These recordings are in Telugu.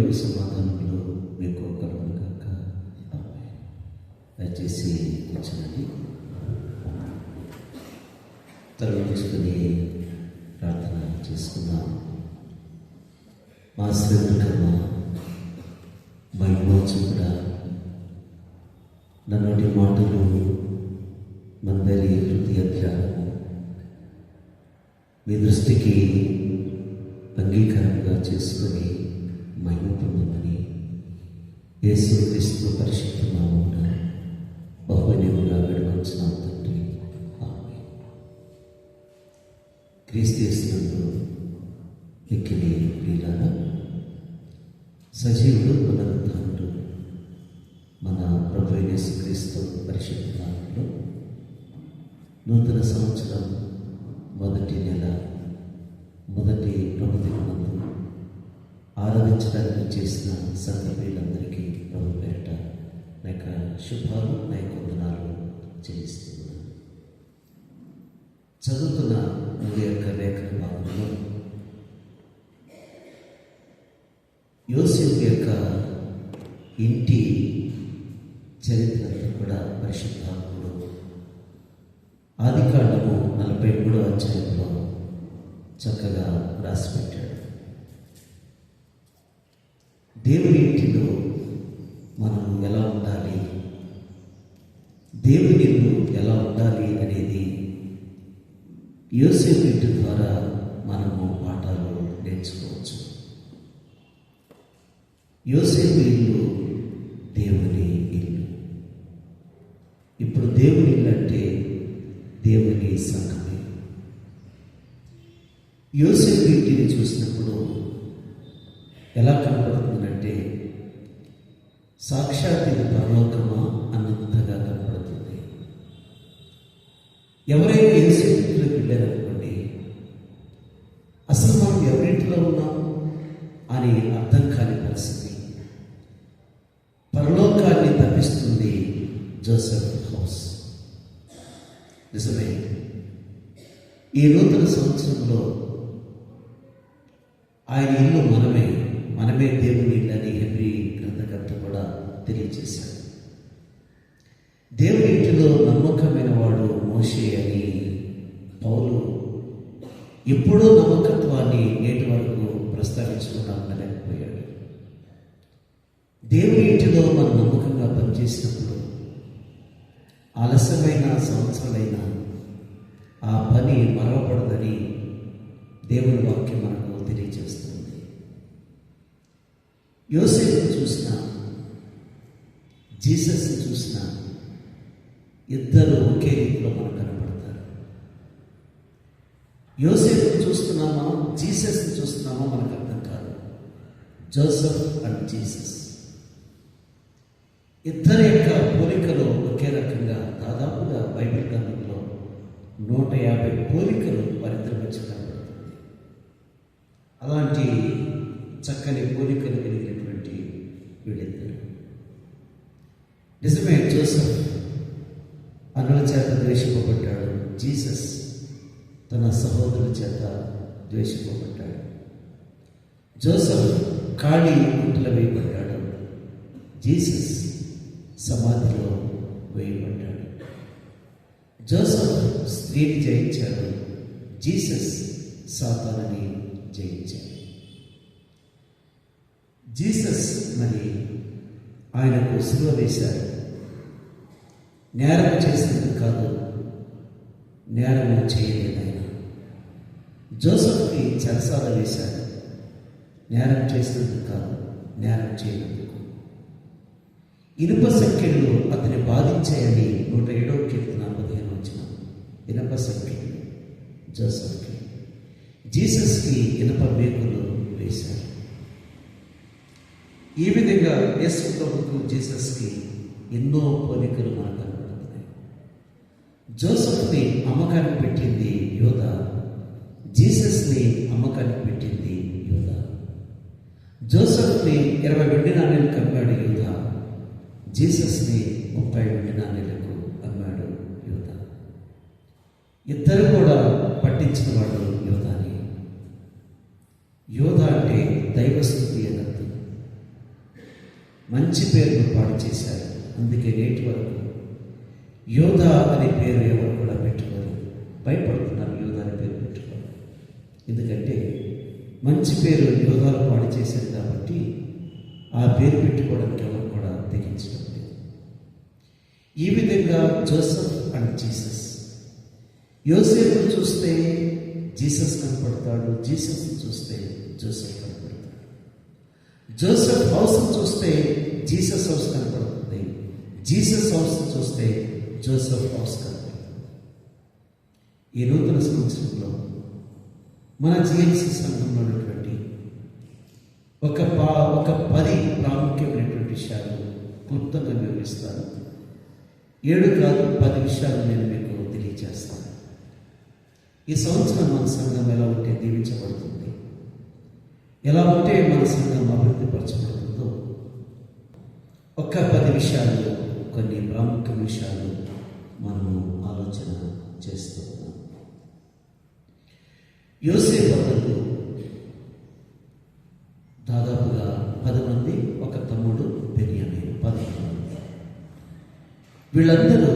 దేవుని సమాధానంలో మీకు కలుగును గాక. దయచేసి కూర్చోండి. తరలించుకుని ప్రార్థన చేసుకుందాం. మా శ్రీకర్మ మహిమోచకుడా, నన్నటి మాటలు మందరి హృదయ ధ్యానము మీ దృష్టికి అంగీకారంగా చేసుకుని మహిమ పొందమని యేసుక్రీస్తు పరిశుద్ధ నామమున బహుమతిగా వేడుకొంచున్నాం తండ్రి. ఆమేన్. క్రీస్తు యేసునందు మిక్కిలి ప్రియులారా, సజీవుడు పునరుద్ధానుడు మన ప్రభు యేసుక్రీస్తు పరిశుద్ధ నామములో నూతన సంవత్సరం మొదటి నెల మొదటి ప్రభుత్వందు ఆరాధించడానికి చేసిన సంఘీయులందరికీ ప్రభు పేరిట నా యొక్క శుభాలు, నా యొక్క వందనాలు చెల్లిస్తున్నాను. చదువుతున్న మీ యొక్క లేఖన భాగంలో యోసేపు యొక్క ఇంటి చరిత్రతో కూడా పరిశుద్ధాత్ముడు ఆదికాండము 43వ అధ్యాయంలో చక్కగా రాసిపెట్టాడు. దేవుని ఇంటిలో మనం ఎలా ఉండాలి, దేవుని ఇల్లు ఎలా ఉండాలి అనేది యోసేపు ఇంటి ద్వారా మనము పాఠాలు నేర్చుకోవచ్చు. యోసేపు ఇల్లు దేవుని ఇల్లు. ఇప్పుడు దేవుని ఇల్లు అంటే దేవుని సంఘమే. యోసేపు ఇంటిని చూసినప్పుడు ఎలా కనపడుతుందంటే సాక్షాత్ ఇది పరలోకమా అన్నంతగా కనపడుతుంది. ఎవరైనా యోసేపు ఇంటిలోకి వెళ్ళారనుకోండి, అసలు మనం ఎవరింటిలో ఉన్నాము అని అర్థం కాని పరిస్థితి. పరలోకాన్ని తప్పిస్తుంది జోసెఫ్ హౌస్. నిజమే. ఈ నూతన సంవత్సరంలో ఆయన ఇల్లు మనమే దేవుని ఇల్లు అని హెబ్రీ గ్రంథకర్త కూడా తెలియజేశాడు. దేవుని ఇంటిలో నమ్మకమైన వాడు మోషే అని పౌలు ఎప్పుడో నమ్మకత్వాన్ని నేటి వరకు ప్రస్తావించకుండా ఉండలేకపోయాడు. దేవుని ఇంటిలో మనం నమ్మకంగా పనిచేసినప్పుడు ఆలస్యమైన సంవత్సరాలైనా ఆ పని మరవబడదని దేవుని వాక్యం మనకు తెలియజేస్తుంది. యోసేపుని చూసిన, జీసస్ని చూసిన ఇద్దరు ఒకే రీతిలో మనకు కనపడతారు. యోసేపుని చూస్తున్నామా, జీసస్ని చూస్తున్నామా మనకు అర్థం కాదు. జోసెఫ్ అండ్ జీసస్ ఇద్దరి యొక్క పోలికలు ఒకే రకంగా, దాదాపుగా బైబిల్ గ్రంథంలో 150 పోలికలు వారిద్దరి మధ్య కనబడుతుంది. అలాంటి చక్కని పోలికలు కలిగినటువంటి వీళ్ళిద్దరు. నిజమే, జోసెఫ్ అన్నుల చేత ద్వేషింపబడ్డాడు. జీసస్ తన సహోదరుల చేత ద్వేషింపబడ్డాడు. జోసెఫ్ ఖాళీ గుంటలో వేయబడ్డాడు. జీసస్ సమాధిలో వేయబడ్డాడు. జోసెఫ్ స్త్రీని జయించాడు. జీసస్ సాతానుని జయించాడు. జీసస్ మరి ఆయనకు సిలువ వేశాడు. నేరం చేసినందుకు కాదు, నేరము చేయలేదు ఆయన. జోసెఫ్కి చెరసాల వేశాడు. నేరం చేసినందుకు కాదు, నేరం చేయనందుకు. ఇనుప సంఖ్యలు అతని బాధించాయని 107వ కీర్తన 15వ వచనం. ఇనుప సంఖ్యలు జోసెఫ్కి, జీసస్కి ఇనుప మేకులు వేశారు. ఈ విధంగా యేసు ప్రభువుకు జీసస్కి ఎన్నో పోలికలు మనకు కనబడుతున్నాయి. జోసెఫ్ని అమ్మకానికి పెట్టింది యోధా, జీసస్ని అమ్మకానికి పెట్టింది యోధా. జోసెఫ్ని 20 వెండి నాణేలకు అమ్మాడు యోధా, జీసస్ని 30 వెండి నాణేలకు అమ్మాడు యోధా. ఇద్దరు కూడా పట్టించిన వాడు యోధాని. యోధ అంటే దైవస్థుతి అని అర్థం. మంచి పేరును పాడు చేశారు. అందుకే నేటి వరకు యోధా అనే పేరు ఎవరు కూడా పెట్టుకోరు, భయపడుతున్నారు యోధా అనే పేరు పెట్టుకోరు. ఎందుకంటే మంచి పేరు యోధాలు పాడు చేశారు కాబట్టి ఆ పేరు పెట్టుకోవడానికి ఎవరు కూడా తెగించడం లేదు. ఈ విధంగా జోసెఫ్ అండ్ జీసస్, యోసేపును చూస్తే జీసస్ కనపడతాడు, జీసస్ని చూస్తే జోసెఫ్ కనపడతాడు. జోసెఫ్ హౌస్ని చూస్తే జీసస్ హౌస్ కనపడుతుంది, జీసస్ హౌస్ని చూస్తే జోసెఫ్ హౌస్ కనపడుతుంది. ఈ నూతన సంవత్సరంలో మన జిఎంసి సంఘంలో ఉన్నటువంటి ఒక 10 ప్రాముఖ్యమైనటువంటి విషయాలు క్లుప్తంగా వివరిస్తాను. 7 కాదు 10 విషయాలు నేను మీకు తెలియజేస్తాను. ఈ సంవత్సరం మన సంఘం ఎలా ఉంటే దీవించబడుతుంది, ఎలా ఉంటే మన సంఘం అభివృద్ధి పరచబడుతుందో ఒక 10 విషయాలు, కొన్ని ప్రాముఖ్య విషయాలు మనము ఆలోచన చేస్తున్నాం. యోసేపు అతను దాదాపుగా 10 మంది, ఒక తమ్ముడు బెన్యామీను, 11 మంది. వీళ్ళందరూ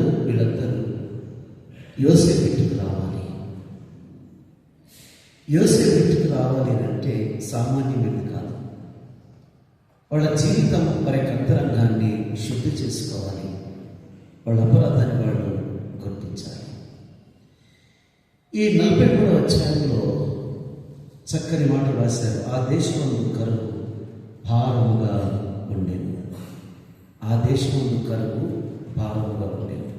యోసేపు ఇంటికి రావాలి. యోసేపు ఇంటికి రావాలి అంటే సామాన్యమైనది కాదు. వాళ్ళ జీవితం వారి యొక్క అంతరంగాన్ని శుద్ధి చేసుకోవాలి, వాళ్ళ అపరాధాన్ని వాళ్ళు గుర్తించాలి. ఈ 43వ అధ్యాయంలో చక్కని మాట రాశారు. ఆ దేశమందు కరువు భారముగా ఉండేది. ఆ దేశమందు కరువు భారముగా ఉండేది.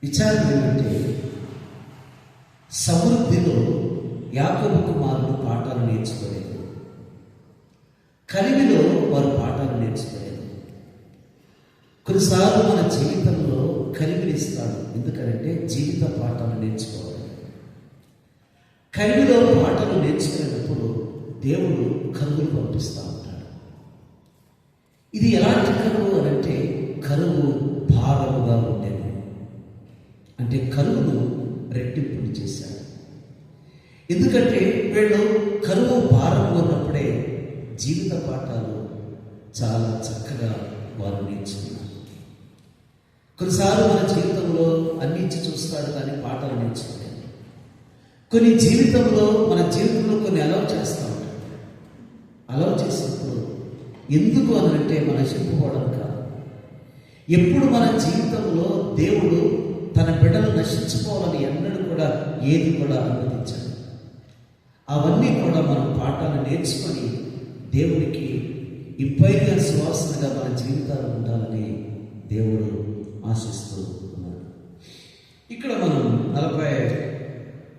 విచారం ఏమంటే సమృద్ధిలో యాకోబు కుమారులు పాఠాలు నేర్చుకోలేదు, కలిమిలో వారు పాఠాలు నేర్చుకోలేదు. కొన్నిసార్లు మన జీవితంలో కలిమినిస్తాడు, ఎందుకంటే జీవిత పాఠాలు నేర్చుకోవాలి. కలిమిలో పాఠాలు నేర్చుకునేటప్పుడు దేవుడు కరువులు పంపిస్తూ ఉంటాడు. ఇది ఎలాంటి కరువు అనంటే కరువు భారముగా ఉండేది. అంటే కరువును రెట్టింపులు చేశాడు. ఎందుకంటే వీళ్ళు కరువు భారం ఉన్నప్పుడే జీవిత పాఠాలు చాలా చక్కగా వారు నేర్చుకున్నారు. కొన్నిసార్లు మన జీవితంలో అన్ని ఇచ్చి చూస్తాడు కానీ పాఠాలు నేర్చుకోలేదు. కొన్ని మన జీవితంలో కొన్ని అలౌ చేస్తూ ఉంటాడు. అలౌ చేసినప్పుడు ఎందుకు అనంటే మన చెప్పుకోవడం కాదు. ఎప్పుడు మన జీవితంలో దేవుడు తన బిడ్డలు నశించుకోవాలని ఎన్నడూ కూడా ఏది కూడా అనుమతించాడు. అవన్నీ కూడా మనం పాఠాలు నేర్చుకొని దేవుడికి ఇంపైన సువాసనగా మన జీవితాలు ఉండాలని దేవుడు ఆశిస్తూ ఉన్నాడు. ఇక్కడ మనం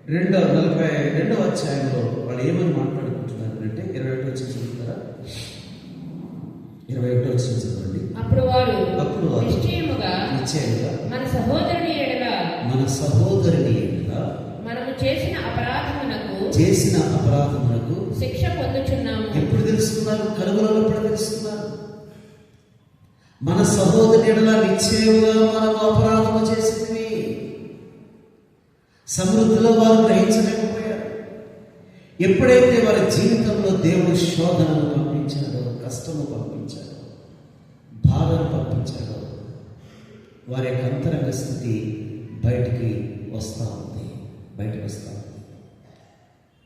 42వ అధ్యాయంలో వాళ్ళు ఏమని మాట్లాడుకుంటున్నారు అంటే 21వ వచనం చదువుతారా? 21వ వచనం చదవండి. అప్పుడు వారు నిశ్చయముగా మన సహోదరుని ఎడల మనము చేసిన అపరాధమునకు శిక్ష పొందుచున్నాము. ఎప్పుడు తెలుసుకున్నారు? కలుగులో ఎప్పుడు తెలుసుకున్నారు? మన సహోదరుని ఎడల నిశ్చయముగా మనము అపరాధము చేసింది. సమృద్ధిలో వారు గ్రహించలేకపోయారు. ఎప్పుడైతే వారి జీవితంలో దేవుడు శోధనను పంపించాడో, కష్టము పంపించాడో, బాధను పంపించాడో, వారి యొక్క అంతరంగ స్థితి బయటికి వస్తూ ఉంది.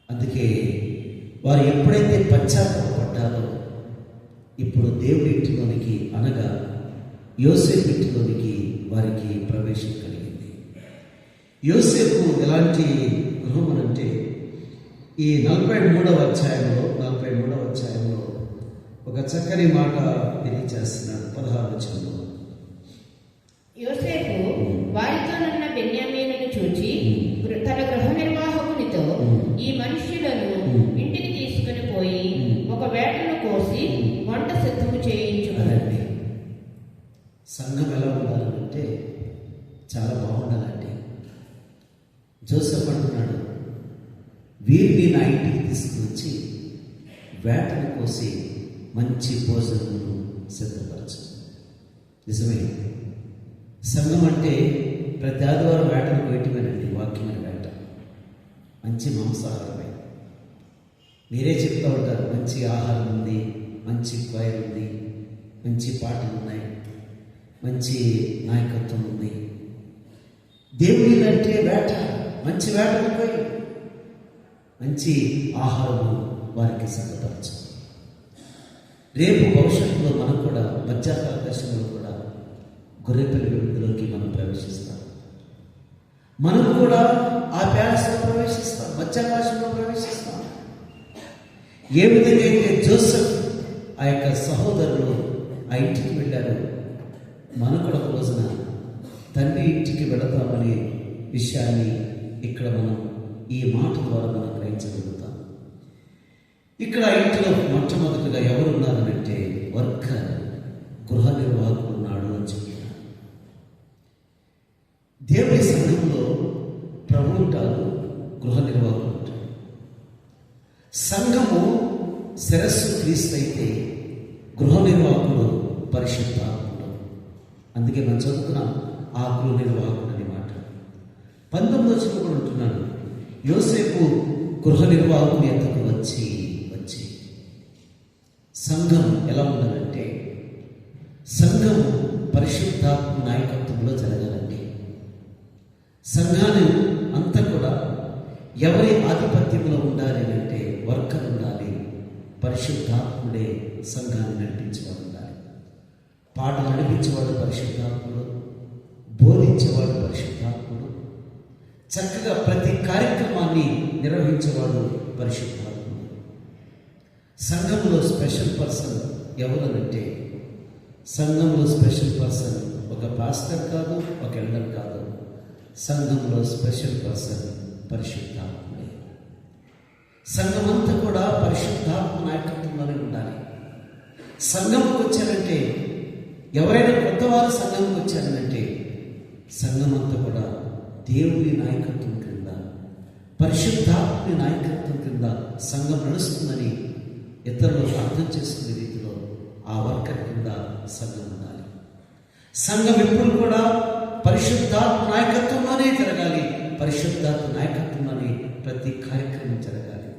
అందుకే వారు ఎప్పుడైతే పశ్చాత్తాపడ్డారో ఇప్పుడు దేవుడి ఇంటిలోనికి, అనగా యోసేపు ఇంటిలోనికి వారికి ప్రవేశం కలిగింది. యోసేపు ఎలాంటి గృహం అంటే ఈ 43వ అధ్యాయంలో ఒక చక్కని మాట తెలియజేస్తున్నాడు. 16వ వచనంలో యోసేపు వారితోనున్న బెన్యామీనును చూచి తన గృహ నిర్వాహకునితో ఈ మనుష్యులను ఇంటికి తీసుకుని పోయి ఒక వేటను కోసి వంట సిద్ధము చేయించుకున్నాడు. సంఘం ఎలా ఉండాలంటే చాలా బాగుండాలంటే జోసెఫ్ అంటున్నాడు, వీరిని నా ఇంటికి తీసుకువచ్చి వేటను కోసి మంచి భోజనమును సిద్ధపరచు. నిజమే, సంఘం అంటే ప్రతి ఆదివారం వేటను బయటమేనండి. వాక్యమైన వేట మంచి మాంసాహారమే. మీరే చెప్తూ ఉంటారు, మంచి ఆహారం ఉంది, మంచి క్వైర్ ఉంది, మంచి పాటలు ఉన్నాయి, మంచి నాయకత్వం ఉంది. దేవుని అంటే వేట, మంచి వేటకు పోయి మంచి ఆహారం వారికి సిద్ధపరచు. రేపు భవిష్యత్తులో మనం కూడా మధ్యాహ్న దర్శనంలో కూడా గొర్రెపిల్ల విడుదలలోకి మనం ప్రవేశిస్తాం. మనం కూడా ఆ ప్యాలెస్లో ప్రవేశిస్తాం, మధ్యాకాశంలో ప్రవేశిస్తాం. ఏ విధంగా అయితే జోసెఫ్ ఆ యొక్క సహోదరులు ఆ ఇంటికి వెళ్ళారు, మనం కూడా ఒక రోజున తండ్రి ఇంటికి వెళతామనే విషయాన్ని ఇక్కడ మనం ఈ మాట ద్వారా మనం గ్రహించగలుగుతాం. ఇక్కడ ఇంట్లో మొట్టమొదటిగా ఎవరున్నారనంటే వర్కర్, గృహ నిర్వాహకుడు ఉన్నాడు అని చెప్తున్నారు. దేవుని సంఘంలో ప్రభు ఉంటాడు, గృహ నిర్వాహకుడు ఉంటాడు. సంఘము శిరస్సు క్రీస్తు అయితే గృహ నిర్వాహకుడు పరిశుద్ధాత్ముడు. అందుకే మనం చదువుకున్నాం ఆ గృహ నిర్వాహకుడు అనే మాట. 19వ వచనంలో కూడా ఉంటున్నాడు, యోసేపు గృహ నిర్వాహకుని ఎద్దకు వచ్చి సంఘం ఎలా ఉండాలంటే, సంఘం పరిశుద్ధాత్మ నాయకత్వంలో జరగాలండి. సంఘాన్ని అంతా కూడా ఎవరి ఆధిపత్యంలో ఉండాలి అంటే వర్కర్ ఉండాలి, పరిశుద్ధాత్ముడే సంఘాన్ని నడిపించేవాడు ఉండాలి. పాటలు నడిపించేవాడు పరిశుద్ధాత్ముడు, బోధించేవాడు పరిశుద్ధాత్ముడు, చక్కగా ప్రతి కార్యక్రమాన్ని నిర్వహించేవాడు పరిశుద్ధాత్ముడు. సంఘంలో స్పెషల్ పర్సన్ ఎవరనంటే, సంఘంలో స్పెషల్ పర్సన్ ఒక పాస్టర్ కాదు, ఒక ఎల్డర్ కాదు. సంఘంలో స్పెషల్ పర్సన్ పరిశుద్ధాత్ముడే. సంఘమంతా కూడా పరిశుద్ధాత్మ నాయకత్వంలోనే ఉండాలి. సంఘంకి వచ్చారంటే, ఎవరైనా కొత్త వారు సంఘంకి వచ్చారనంటే, సంఘమంతా కూడా దేవుని నాయకత్వం క్రింద, పరిశుద్ధాత్మని నాయకత్వం క్రింద సంఘం నడుస్తుందని ఇతరులు అర్థం చేసుకునే రీతిలో ఆ వర్కర్ కింద సంఘం ఉండాలి. సంఘం ఎప్పుడు కూడా పరిశుద్ధాత్మ నాయకత్వంలోనే జరగాలి, పరిశుద్ధాత్మ నాయకత్వంలోనే ప్రతి కార్యక్రమం జరగాలి.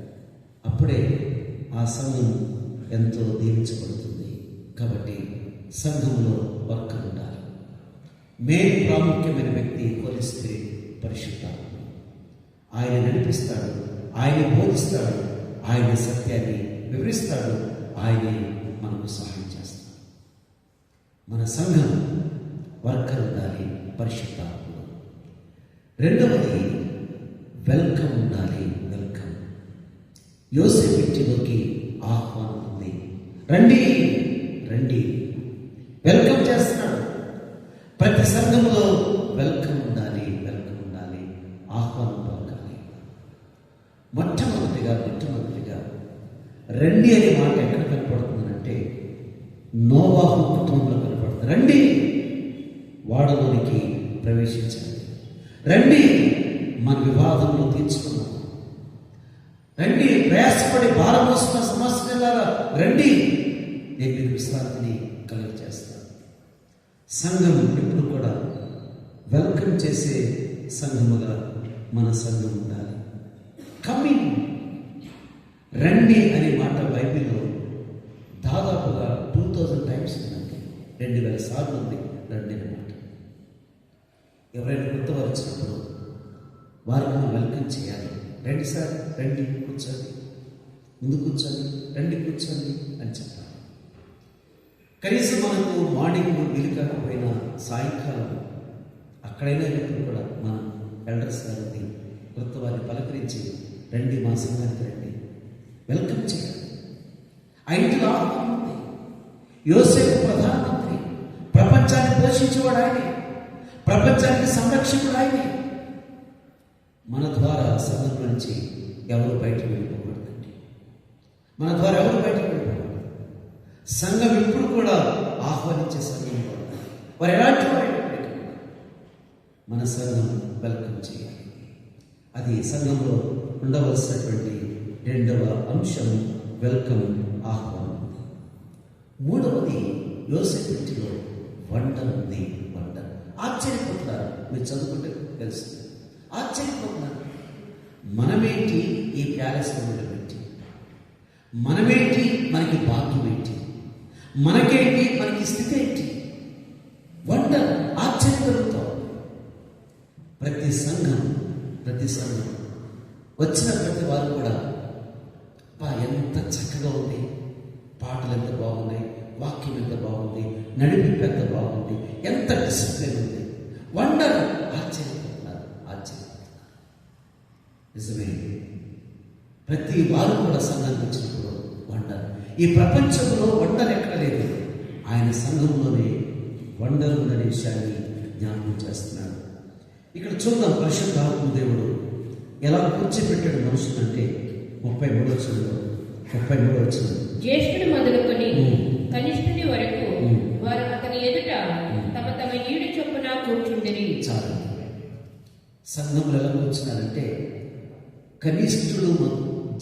అప్పుడే ఆ సంఘం ఎంతో దీవించబడుతుంది. కాబట్టి సంఘంలో వర్కర్ ఉండాలి. మెయిన్ ప్రాముఖ్యమైన వ్యక్తి హోలీ స్పిరిట్, పరిశుద్ధాత్మ. ఆయన నడిపిస్తాడు, ఆయన బోధిస్తాడు, ఆయన సత్యాన్ని వివరిస్తాడు, ఆయనే మనకు సహాయం చేస్తాడు. మన సంఘం వర్కర్ ఉండాలి, పరిశుద్ధాత్ముడు. రెండవది వెల్కమ్ ఉండాలి. వెల్కమ్. యోసేపు ఇంటిలోకి ఆహ్వానం ఉంది. రండి రండి, వెల్కమ్ చేస్తున్నాడు. ప్రతి సంఘంలో వెల్కమ్ ఉండాలి, వెల్కమ్ ఉండాలి, ఆహ్వానం పలకాలి. మొట్టమొదటిగా రండి అనే మాట ఎక్కడ కనపడుతుందంటే నోవాహు కుటుంబంలో కనపడుతుంది. రండి, వాడలోనికి ప్రవేశించండి. రండి, మన వివాదంలో తీర్చుకున్నాం. రండి, ప్రయాసపడి భారం మోస్తున్న సమస్యలారా రండి, నేను మీకు విశ్రాంతిని కలుగ చేస్తాను. సంఘం ఎప్పుడు కూడా వెల్కమ్ చేసే సంఘముగా మన సంఘం ఉండాలి. కమింగ్, రండి అనే మాట బైబిల్లో దాదాపుగా 2000 టైమ్స్ ఉందండి. 2000 సార్లు ఉంది రండి అనే మాట. ఎవరైనా కొత్తవారు వచ్చినప్పుడు వారిని మనం వెల్కమ్ చేయాలి. రండి సార్, రండి, కూర్చోండి, ముందు కూర్చోండి, రండి కూర్చోండి అని చెప్పాలి. కనీసం మనకు మార్నింగ్ వీలు కాకపోయినా సాయంకాలం అక్కడైనా ఎప్పుడు కూడా మన ఎల్డర్స్ గారిని, కొత్త వారిని పలకరించి రండి, మా సంఘానికి రండి, వెల్కమ్ చేయాలి. ఆ ఇంటిలో ఆహ్వానం ఉంది. యోసేపు ప్రధానమంత్రి, ప్రపంచాన్ని పోషించేవాడు ఆయనే, ప్రపంచానికి సంరక్షకుడు ఆయనే. మన ద్వారా సంఘం నుంచి ఎవరు బయటకు వెళ్ళిపోకూడదండి. మన ద్వారా ఎవరు బయటకు వెళ్ళిపోకూడదు. సంఘం ఇప్పుడు కూడా ఆహ్వానించే సంఘం కూడా వారు ఎలాంటి వారు మన సంఘం వెల్కమ్ చేయాలి. అది సంఘంలో ఉండవలసినటువంటి రెండవ అంశం, వెల్కమ్, ఆహ్వానం. మూడవది యోసేపు ఇంటిలో వండర్ ఉంది. వండర్. ఆశ్చర్యపోతున్నారు, మీరు చదువుకుంటే తెలుస్తుంది. ఆశ్చర్యపోతున్నారు, మనమేంటి ఈ ప్యాలెస్లో ఉండబెట్టి, మనమేంటి మనకి భాగ్యం ఏంటి, మనకేంటి, మనకి స్థితి ఏంటి? వండర్, ఆశ్చర్యం కలుగుతాం. ప్రతి సంఘం వచ్చిన ప్రతి వారు కూడా ఎంత చక్కగా ఉంది, పాటలు ఎంత బాగున్నాయి, వాక్యం ఎంత బాగుంది, నడిపింపు ఎంత బాగుంది, ఎంత డిసిప్లిన్ ఉంది, వండర్, ఆశ్చర్యపోతున్నారు. నిజమే, ప్రతి వారు కూడా సంఘానికి వచ్చినప్పుడు వండర్. ఈ ప్రపంచంలో వండర్ ఎక్కడ లేదు, ఆయన సంఘంలోనే వండర్ ఉందనే విషయాన్ని జ్ఞాపకం చేస్తున్నాడు. ఇక్కడ చూద్దాం, పరిశుద్ధాత్మ దేవుడు ఎలా కూర్చోబెట్టాడు మనుషులంటే 33వ వచనం. జ్యేష్ఠుడు మొదలుకొని కనిష్ఠుని వరకు వారు అతని ఎదుట తమ తమ ఈడు చొప్పున కూర్చుండిరి. చాలా సంఘంలో ఎలా కూర్చున్నారంటే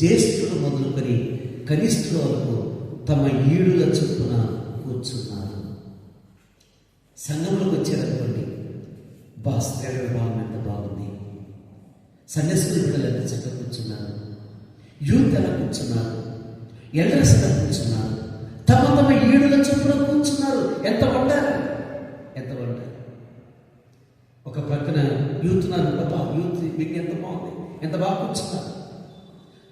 జ్యేష్ఠుడు మొదలుకొని కనిష్ఠుల వరకు తమ ఈడుల చొప్పున కూర్చున్నారు. సంఘంలోకి వచ్చారనుకోండి, స్త్రీల విభాగం ఎంత బాగుంది, సన్యాసుల బిడ్డలు ఎంత చక్కగా కూర్చున్నారు, యూత్ ఎలా కూర్చున్నారు, ఎల్డర్స్ ఎలా కూర్చున్నారు, తమ తమ ఈడుల చొప్పున కూర్చున్నారు. ఎంత వండారు. ఒక పక్కన యూత్ యూత్ మీకు ఎంత బాగుంది, ఎంత బాగా కూర్చున్నారు.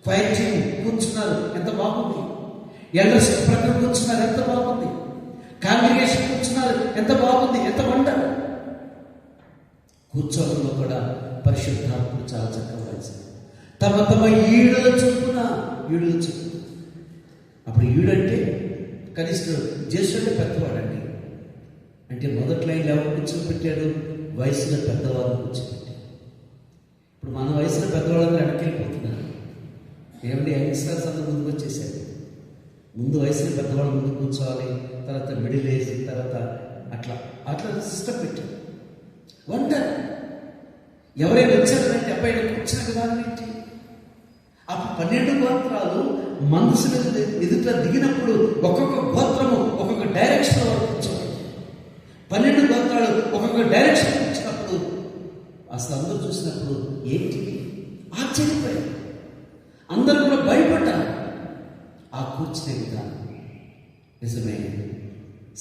క్వైర్ టీమ్ కూర్చున్నారు, ఎంత బాగుంది. ఎల్డర్స్ ప్రక్కన కూర్చున్నారు, ఎంత బాగుంది. కాంగ్రిగేషన్ కూర్చున్నారు, ఎంత బాగుంది, ఎంత వండారు. కూర్చోవడంలో కూడా పరిశుద్ధాత్ముడు చాలా చక్కగా రాశారు. తమ ఈడుల చొప్పున. అప్పుడు ఈడంటే కనిష్ఠుడు, జ్యేష్ఠుడు పెద్దవాడండి. అంటే మొదటి లైన్లో ఎవరు కూర్చోబెట్టాడు? వయసులో పెద్దవాళ్ళు కూర్చోబెట్టాడు. ఇప్పుడు మన వయసులో పెద్దవాళ్ళందరూ వెనకెళ్ళిపోతున్నారు. ఏమంటే యంగ్స్టర్స్ అందరూ ముందుకు వచ్చేసారు. ముందు వయసులో పెద్దవాళ్ళు ముందు కూర్చోవాలి, తర్వాత మిడిల్ ఏజ్, తర్వాత అట్లా సిస్టమ్ పెట్టారు. వండర్. ఎవరైనా వచ్చారంటే అబ్బాయి కూర్చున్న విధానం ఏంటి? ఆ 12 గోత్రాలు మనసుల ఎదుట దిగినప్పుడు ఒక్కొక్క గోత్రము ఒక్కొక్క డైరెక్షన్ కూర్చోవాలి. 12 గోత్రాలు ఒక్కొక్క డైరెక్షన్ వచ్చినప్పుడు అసలు అందరూ చూసినప్పుడు ఏంటి ఆశ్చర్యపోయారు. అందరూ కూడా భయపడ్డారు ఆ కూర్చునే విధానం. నిజమే,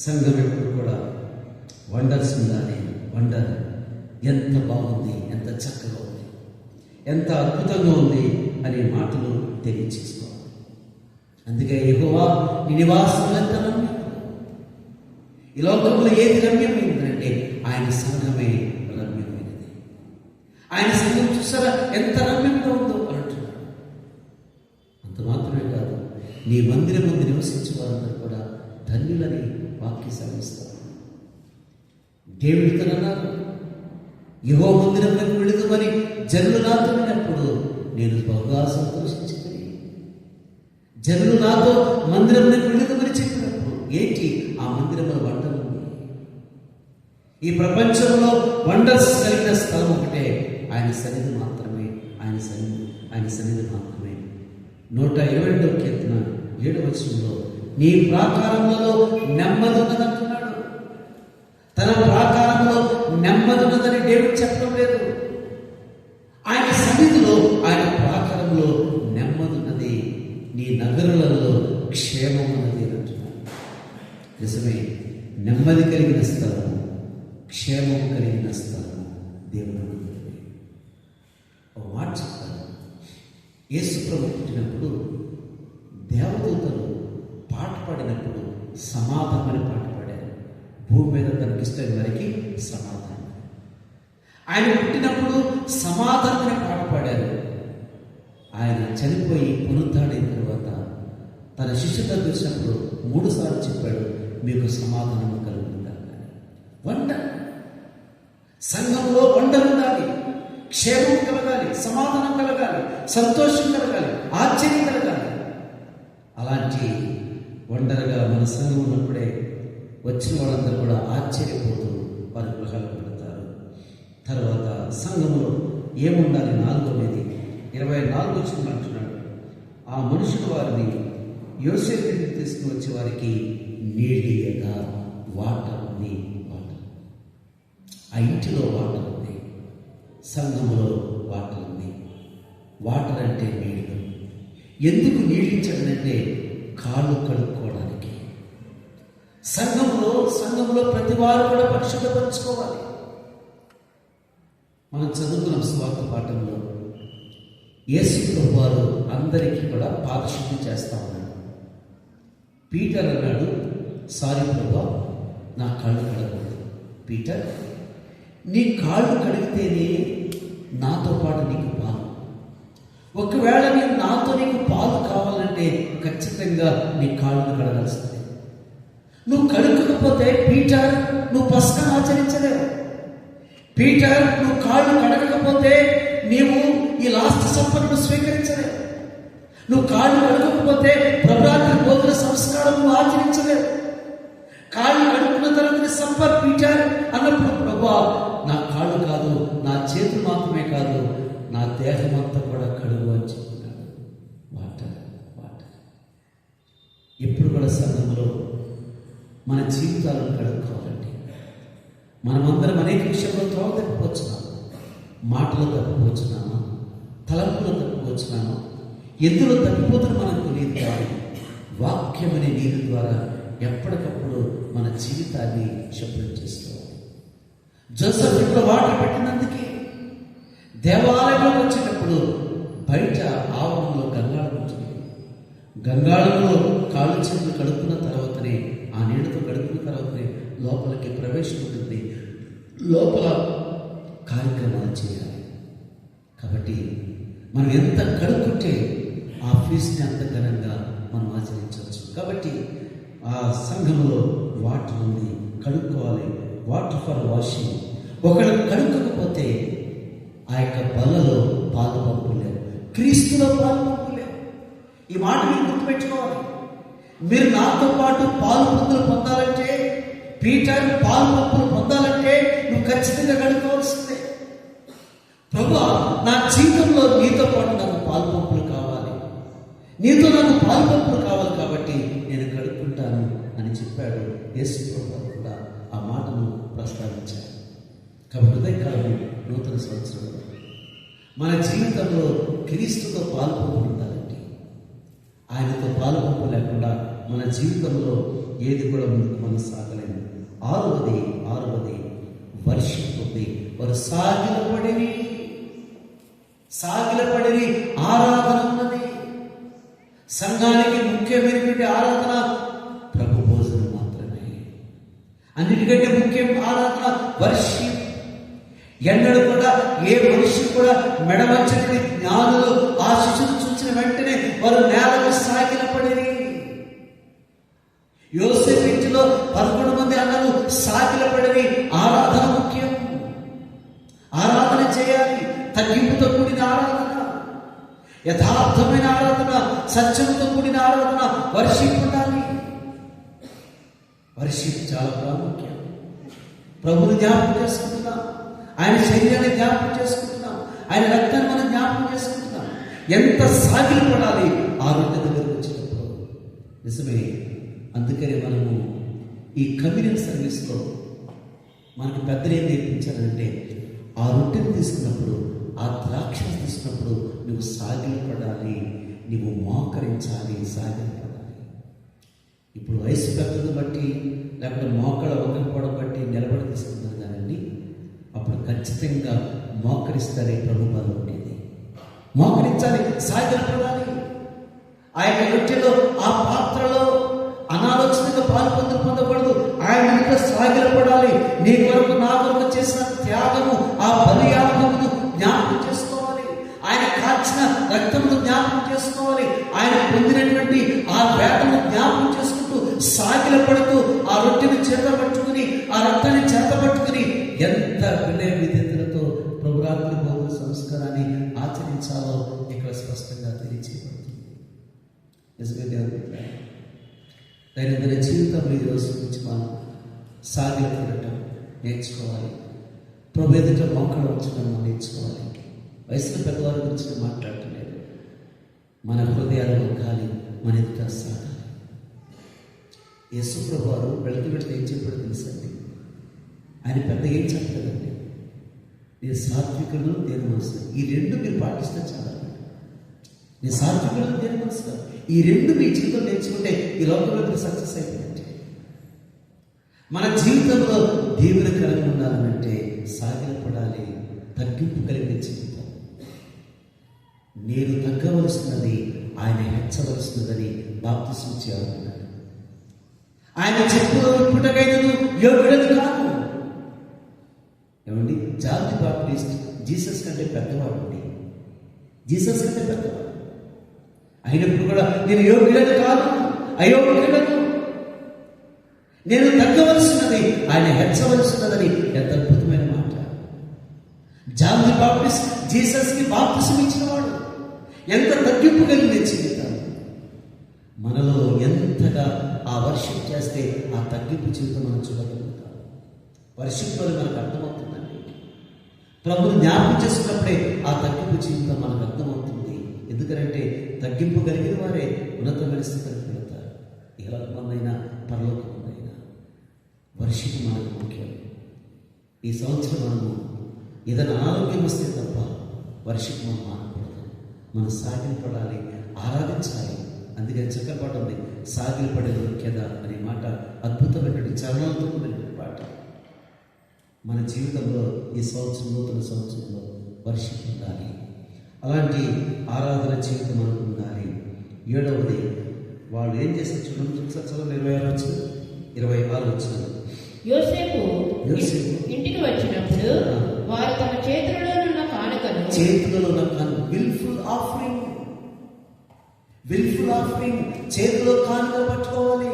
సంఘం ఎప్పుడు కూడా వండర్స్ ఉండాలి. వండర్ ఎంత బాగుంది, ఎంత చక్కగా ఉంది, ఎంత అద్భుతంగా ఉంది అనే మాటలు తెలియచేసుకోవాలి. అందుకే యెహోవా నీ నివాసం ఎంత రమ్యం. ఈ లోకంలో ఏది రమ్యమైందంటే ఆయన సంఘమే రమ్యమైనది. ఆయన సంఘం చూసారా ఎంత రమ్యంగా ఉందో అంటున్నాడు. అంత మాత్రమే కాదు, నీ మందిరం ముందు నివసించే వారందరూ కూడా ధన్యులని వాక్య సాగిస్తారు. దేవుడితో అన్నారు, యెహోవా మందిరంలోకి వెళుదామని జనులు నాతో విన్నప్పుడు నేను బహుగా సంతోషించింది. జనులు నాతో మందిరంలోకి వెళుదామని చెప్పినప్పుడు ఏంటి? ఆ మందిరంలో వండర్ ఉంది. ఈ ప్రపంచంలో వండర్స్ కలిగిన స్థలం ఒకటే ఆయన సన్నిధి మాత్రమే. ఆయన సన్నిధి మాత్రమే. 122వ కీర్తన 7వ వచనంలో నీ ప్రాకారములలో నెమ్మది ఉన్నదంటున్నాడు. తన ప్రాకారంలో నెమ్మది ఉన్నదని దేవుడు చెప్పడం లేదు. ఆయన సన్నిధిలో, ఆయన ప్రాకారంలో నెమ్మది ఉన్నది. నీ నగరులలో క్షేమం ఉన్నది అంటున్నాడు. నిజమే, నెమ్మది కలిగిన స్థలం, క్షేమం కలిగిన స్థలం దేవుడు. ఒక మాట చెప్తాను. యేసు ప్రభు పుట్టినప్పుడు దేవదూతలు పాట పాడినప్పుడు సమాధానం అని పాట పాడారు. భూమి మీద కనిపిస్తున్న వారికి సమాధానం. ఆయన పుట్టినప్పుడు సమాధానం అని పాట పాడారు. ఆయన చనిపోయి పునరుద్ధరణైన తర్వాత తన శిష్యులతో చూసినప్పుడు 3 సార్లు చెప్పాడు, మీకు సమాధానం కలుగుతుందని. వండర్. సంఘంలో వండర్ ఉండాలి, క్షేమం కలగాలి, సమాధానం కలగాలి, సంతోషం కలగాలి, ఆశ్చర్యం కలగాలి. అలాంటి వండర్గా మన సంఘం ఉన్నప్పుడే వచ్చిన వాళ్ళందరూ కూడా ఆశ్చర్యపోతూ వారి గృహాలు పెడతారు. తర్వాత సంఘంలో ఏముండాలి? 4వది 24వ వచనం అంటున్నాడు, ఆ మనుషులు వారిని యోసేపు దగ్గరికి తీసుకుని వచ్చే వారికి నీళ్ళగా వాటర్ ఉంది. ఆ ఇంటిలో వాటర్ ఉంది, సంఘంలో వాటర్ ఉంది. వాటర్ అంటే నీళ్ళు. ఎందుకు నీళ్ళు ఇచ్చాడంటే కాళ్ళు కడుక్కోవడానికి. సంఘంలో ప్రతి వారు కూడా పరిశుద్ధపరచుకోవాలి. మనం చదువుకున్న స్వార్థ పాఠంలో యేసు ప్రభువారు అందరికీ కూడా పాదశుద్ధి చేస్తా ఉన్నాడు. పీటర్ అన్నాడు, సారీ ప్రభువా, నా కాళ్ళు కడగకూడదు. పీటర్, నీ కాళ్ళు కడిగితేనే నాతో పాటు నీకు పాలు. ఒకవేళ నీకు పాలు కావాలంటే ఖచ్చితంగా నీ కాళ్ళను కడగాల్సిందే. నువ్వు కడుక్కపోతే పీటర్ నువ్వు పస్కను ఆచరించలేవు. పీటర్, నువ్వు కాళ్ళు కడగకపోతే నీవు ఈ లాస్ట్ సప్పర్ను స్వీకరించలేవు. నువ్వు కాళ్ళు కడగకపోతే ప్రభరాత్రి భోజన సంస్కారం నువ్వు ఆచరించలేవు. కాళ్ళు కడుక్కున్న తర్వాత సప్పర్ పీటర్ అన్నప్పుడు, ప్రభువా నా కాళ్ళు కాదు, నా చేతులు మాత్రమే కాదు, నా దేహం అంతా కూడా కడుగు అని చెప్తున్నాడు. వాటర్ ఎప్పుడు కూడా సంఘంలో మన జీవితాలను కడుక్కోవాలండి. మనమందరం అనేక విషయంలో త్రోవ తప్పిపోతున్నాము. మాటలు తప్పిపోతున్నాము, తలంపులు తప్పిపోతున్నాము, ఎందులో తప్పిపోతున్న మనకు తెలియదు. కానీ వాక్యం అనే నీరు ద్వారా ఎప్పటికప్పుడు మన జీవితాన్ని శుభ్రం చేసుకోవాలి. జోసెఫ్ ఇంట్లో వాటర్ పెట్టినందుకే దేవాలయంలోకి వచ్చేటప్పుడు బయట ఆవరణలో గంగాళం ఉంటుంది. గంగాళంలో కాళ్ళు చేతులు కడుక్కున్న తర్వాతనే, ఆ నీళ్ళతో కడుక్కున్న తర్వాతనే లోపలికి ప్రవేశం ఉంటుంది. లోపల కార్యక్రమాలు చేయాలి. కాబట్టి మనం ఎంత కడుక్కుంటే ఆ ఫీజుని అంత ఘనంగా మనం ఆచరించవచ్చు. కాబట్టి ఆ సంఘంలో వాటర్ ఉంది, కడుక్కోవాలి. Water for washing. ఒకడు కడుక్కోకపోతే ఆ యొక్క బలలో పాలు పంపులేవు, క్రీస్తులో పాలు పంపులేవు. ఈ మాట మీరు గుర్తుపెట్టుకోవాలి. మీరు నాతో పాటు పాలు పంపులు పొందాలంటే, పీటర్ పాలు పంపులు పొందాలంటే నువ్వు ఖచ్చితంగా కడుక్కోవాల్సిందే. ప్రభువా, నా జీవితంలో నీతో పాటు నాకు పాలు పంపులు కావాలి, నీతో నాకు పాలు పంపులు కావాలి, కాబట్టి నేను కడుక్కుంటాను అని చెప్పాడు యేసు ప్రభువు కూడా ఆ మాటను ప్రస్తావించాడు. కాబట్టి ఉదయకాలం నూతన సంవత్సరంలో మన జీవితంలో క్రీస్తుతో పాలు పంపులు ఉండాలండి. ఆయనతో పాలు పంపు లేకుండా మన జీవితంలో ఏది కూడా ముందుకు మనం సాగలేము. ఆరవది వర్షిప్ ఉంది. వారు సాగిలపడిని ఆరాధన ఉన్నది. సంఘానికి ముఖ్యమైనటువంటి ఆరాధన ప్రభు భోజనం మాత్రమే. అన్నిటికంటే ముఖ్యం ఆరాధన వర్షిప్. ఎన్నడూ కూడా ఏ మనిషి కూడా మెడవచ్చని జ్ఞానులు ఆ శిశువును చూసిన వెంటనే వారు నేలకు సాగిలపడిరి. యోసేపు ఇంటిలో 11 మంది అన్నలు సాగిలపడిరి. ఆరాధన ముఖ్యం. ఆరాధన చేయాలి. తగ్గింపుతో కూడిన ఆరాధన, యథార్థమైన ఆరాధన, సత్యంతో కూడిన ఆరాధన, వర్షిప్ ఉండాలి. వర్షిప్ చాలా ప్రాముఖ్యం. ప్రభుని జ్ఞాపకం చేసుకుంటున్నాం, ఆయన శరీరాన్ని జ్ఞాపకం చేసుకుంటున్నాం, ఆయన రక్తాన్ని మనం జ్ఞాపకం చేసుకుంటున్నాం. ఎంత సాగిలు పడాలి ఆ రొట్టె దగ్గరకు వచ్చినప్పుడు. నిజమే. అందుకని మనము ఈ కమ్యూనిటీ సర్వీస్లో మనకు పెద్దలు ఏం నేర్పించారంటే, ఆ రొట్టెని తీసుకున్నప్పుడు, ఆ ద్రాక్షను తీసుకున్నప్పుడు నువ్వు సాగిలు పడాలి, నువ్వు మోకరించాలి, సాగిలు పడాలి. ఇప్పుడు వయసు పెద్దది బట్టి లేకపోతే మోకళ వంగకపోవడం బట్టి నిలబడి తీసుకున్నారు కానీ అప్పుడు ఖచ్చితంగా మోకరిస్తారే ప్రభు బలం ఉండేది. మోకరించాలి, సాగిలు పడాలి. ఆ యొక్క రొట్టెలో, ఆ పాత్రలో అనాలోచితంగా పాలు పొందకూడదు. ఆయన ఇంట్లో సాగిలు పడాలి. నీ కొరకు నా కొరకు చేసిన త్యాగము, ఆ బలియాగమును జ్ఞాపకం చేసుకోవాలి. ఆయన కాచిన రక్తమును జ్ఞాపకం చేసుకోవాలి. ఆయన పొందినటువంటి ఆ వేటను జ్ఞాపకం చేసుకుంటూ సాగిల పడుతూ ఆ రొట్టెని చేత పట్టుకుని, ఆ రక్తాన్ని చేత పట్టుకుని ఎంత వినయ విధేయతలతో ప్రభురాత్రి భోజన సంస్కారాన్ని ఆచరించాలో ఇక్కడ స్పష్టంగా తెలియచేయబడుతుంది. నిజమే దేవుడు. దైనందిన జీవితంలో ఈ రోజు నుంచి మనం సాగిల పడటం నేర్చుకోవాలి. ప్రభు ఎదుట మోకడం ఉంచడం నేర్చుకోవాలి. వయసులో పెద్దవారి గురించి మాట్లాడటలేదు. మన హృదయాలు వంకాలి, మన ఎదుట సాగాలి. యేసు ప్రభు వారు వెళుతూ ఏం చెప్పాడు తెలుసండి? ఆయన పెద్దగా ఏం చెప్పలేదండి. నేను సాత్వికుడు, నేను మనసు, ఈ రెండు మీరు పాటిస్తే చాలా. నేను సాత్వికుడు, నేను మనసు, ఈ రెండు మీ జీవితంలో నేర్చుకుంటే ఈ లోకంలో మీరు సక్సెస్ అయిపోయింది. మన జీవితంలో దీవెనకరంగా ఉండాలంటే సాగిలపడాలి, తగ్గింపు కలిగిన జీవితం. నేను తగ్గవలసినది ఆయన హెచ్చవలసినదని బాప్తిస్మం చేయాలన్నాడు. ఆయన చెప్పులో పుట్టకైనను యోగ్యుడని కాదు. ఏమండి, జాన్ ది బాప్టిస్ట్ జీసస్ కంటే పెద్దవాడు అండి. జీసస్ కంటే పెద్దవాడు అయినప్పుడు కూడా నేను యోగ్యుడని కాదు, అయోగ్యుడను, నేను తగ్గవలసినది ఆయన హెచ్చవలసినదని ఎంత అద్భుతమైన మాట. జాన్ ది బాప్టిస్ట్ జీసస్కి బాప్తిస్మం ఇచ్చినవాడు. ఎంత తగ్గింపు కలిగిన జీవితం. మనలో ఎంతగా ఆ వర్షిప్ చేస్తే ఆ తగ్గింపు జీవితం మనం చూడగలుగుతాం. వర్షిప్లో మనకు అర్థమవుతుందండి. ప్రభుని జ్ఞాపకం చేసుకున్నప్పుడే ఆ తగ్గింపు జీవితం మనకు అర్థమవుతుంది. ఎందుకంటే తగ్గింపు కలిగిన వారే ఉన్నతమైన స్థితికి వెళ్తారు. ఈ లోకమందైనా పరలోకమందైనా వర్షిప్ మనకు ముఖ్యం. ఈ సంవత్సరం మనము ఏదైనా ఆరోగ్యం వస్తే తప్ప వర్షిప్ మనం మానకూడదు. మనం సాగిలపడాలి, ఆరాధించాలి. అందుకని చక్కపాట ఉంది, సాగిలపడే ముఖ్యత అనే మాట అద్భుతమైనటువంటి చరణాలతో కూడినటువంటి పాట. మన జీవితంలో ఈ సంవత్సరం, నూతన సంవత్సరంలో వర్షిప్ ఉండాలి. అలాంటి ఆరాధన జీవితం మనకు ఉండాలి. 7వది, వాళ్ళు ఏం చేస్తారు చూడండి, ఒకసారి చదవండి. 26 వచ్చిన యోసేపు ఇంటికి వచ్చినప్పుడు వారు తమ చేతులలో ఉన్న కానుకను విల్ఫుల్ ఆఫరింగ్ చేతిలో కానుక పట్టుకోవాలి.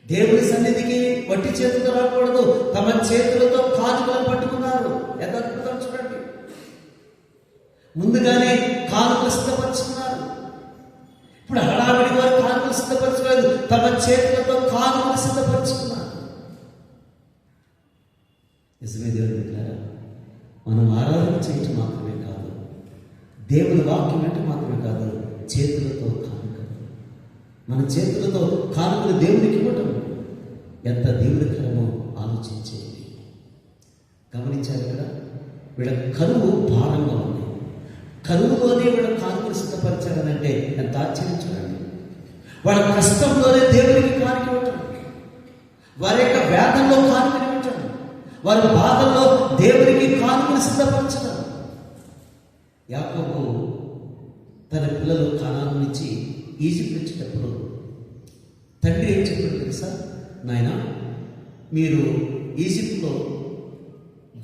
దేవుని సన్నిధికి వట్టి చేతులతో రాకూడదు. తమ చేతులతో కానుకలు పట్టుకున్నారు. ఎంత అద్భుతం చూడండి. ముందుగానే కానుకలు సిద్ధపరుచుకున్నారు. ఇప్పుడు హడావిడి వారు కానుకలు సిద్ధపరచుకోలేదు, తమ చేతులతో కానుకలు సిద్ధపరుచుకున్నారు. నిజమే దేవుని బిడ్డలారా, మనం ఆరాధన చేయటం మాత్రమే కాదు, దేవుని వాక్యం అంటే మాత్రమే కాదు, చేతులతో కానుకలు, మన చేతులతో కానుకలు దేవునికి ఇవ్వటం ఎంత దేవునికరమో ఆలోచించేది. గమనించారు కదా, వీళ్ళ కరువు భారంగా ఉంది. కరువులోనే వీళ్ళ కానుకలు సిద్ధపరిచారనంటే ఎంత ఆశ్చర్యించారండి. వాళ్ళ కష్టంలోనే దేవునికి కానుక ఇవ్వటం, వారి యొక్క వేదంలో కానుకలు ఇవ్వటం, వారి బాధల్లో దేవునికి కానుకలు సిద్ధపరచడం. యాకోబు తన పిల్లలు కానాను నుంచి ఈజిప్ట్ వచ్చేటప్పుడు తండ్రి ఏం చెప్పాడు తెలుసా? నాయన, మీరు ఈజిప్ట్లో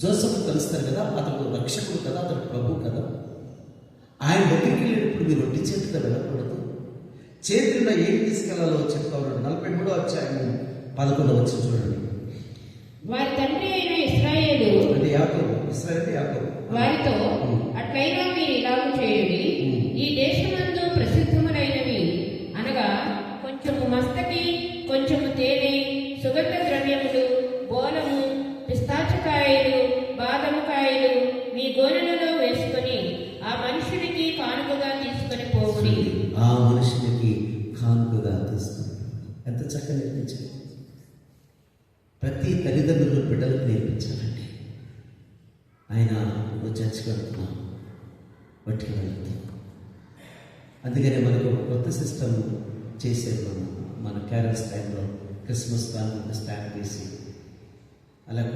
జోసెఫ్ కలుస్తారు కదా, అతడు రక్షకుడు కదా, అతడు ప్రభు కదా, ఆయన దగ్గరికి వెళ్ళేటప్పుడు మీరు ఒట్టి చేతితో వెళ్ళకూడదు, చేతిలో ఏం తీసుకెళ్లాలో చెప్తా ఉన్నాడు. 43వ అధ్యాయం 11వ వచనం చూడండి. వారి తండ్రి అయిన ఇశ్రాయేలు అంటే యాకోబు, ఇశ్రాయేలు యాకోబు వారితో, అట్లయినా మీరు ఇలాగూ చేయండి, ఈ దేశమందు ప్రసిద్ధములైనవి అనగా కొంచెము మస్తకి, కొంచెము తేనె, సుగంధ ద్రవ్యములు, బోలము, పిస్తాచకాయలు, బాదముకాయలు మీ గోనెలలో వేసుకొని ఆ మనుషునికి కానుకగా తీసుకొని పోవుడి. ఆ మనుషునికి కానుకగా తీసుకొని. ఎంత చక్కగా నేర్పించారు. ప్రతి తల్లిదండ్రులు బిడ్డలకు నేర్పించాలండి. ఆయన నువ్వు చర్చికి వెళ్తున్నావు, బట్టికి వెళ్తాం. అందుకనే మనకు ఒక కొత్త సిస్టమ్ చేసేది. మన క్యారల్స్ టైంలో క్రిస్మస్ కానుక స్టార్ట్ చేసి, అలాగే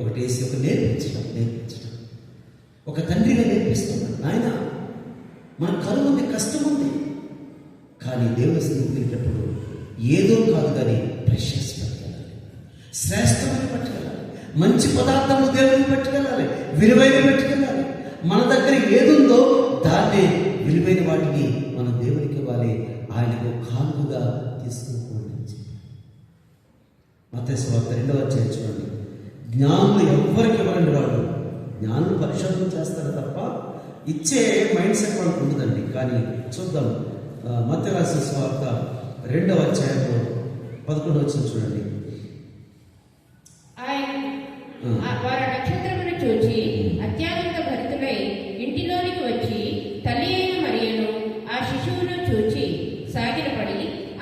ఒకటి వేసి ఒక నేర్పించడం ఒక తండ్రిగా నేర్పిస్తున్నాడు. నాయన, మన కరువు ఉంది, కష్టం ఉంది, కానీ దేవుని సన్నిధికి ఏదో కాదు కానీ ప్రెషస్ పట్టుకెళ్ళాలి, శ్రేష్టమైన పట్టుకెళ్ళాలి, మంచి పదార్థము దేవుని పట్టుకెళ్ళాలి, విలువైన పట్టుకెళ్ళాలి. మన దగ్గర ఏదుందో దాన్నే, విలువైన వాటిని మనం దేవునికి ఇవ్వాలి, ఆయనకు కానుకగా తీసుకోకూడదు. మత్తయి సువార్త 2వ అధ్యాయం చూడండి. జ్ఞానులు ఎవ్వరికి ఇవ్వరండి. వాళ్ళు జ్ఞానులు పరిశోధన చేస్తారు తప్ప ఇచ్చే మైండ్ సెట్ వాళ్ళకు ఉండదండి. కానీ చూద్దాం, మత్తయి రాసిన సువార్త 2వ అధ్యాయంలో 11వ వచనం చూడండి. వారి నక్షత్రమును చూచి అత్యానంద భరితులై ఇంటిలోనికి వచ్చి తల్లి అయిన మరియను ఆ శిశువును చూచి సాగిలపడి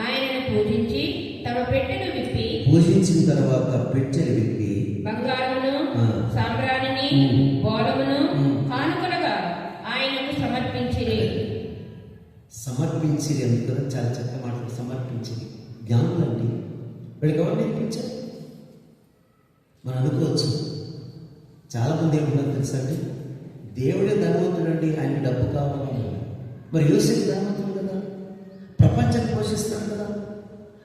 ఆయనను పూజించి తమ పెట్టెను విప్పి, పూజించిన తర్వాత పెట్టెను విప్పి బంగారమును, సాంబ్రాణిని, బోలమును కానుకలుగా ఆయనకు సమర్పించిరి. సమర్పించిరి అందుకని చాలా చక్కగా మాటలు. సమర్పించిరి జ్ఞానులండి. వీళ్ళకి ఎవరు నేర్పించారు? మనం అనుకోవచ్చు, చాలామంది ఏమన్నారు తెలుసా అండి, దేవుడే ధనవంతుడు అండి, ఆయనకి డబ్బు కావాలి. మరి యోసేపు ధనవంతుడు కదా, ప్రపంచాన్ని పోషిస్తాడు కదా,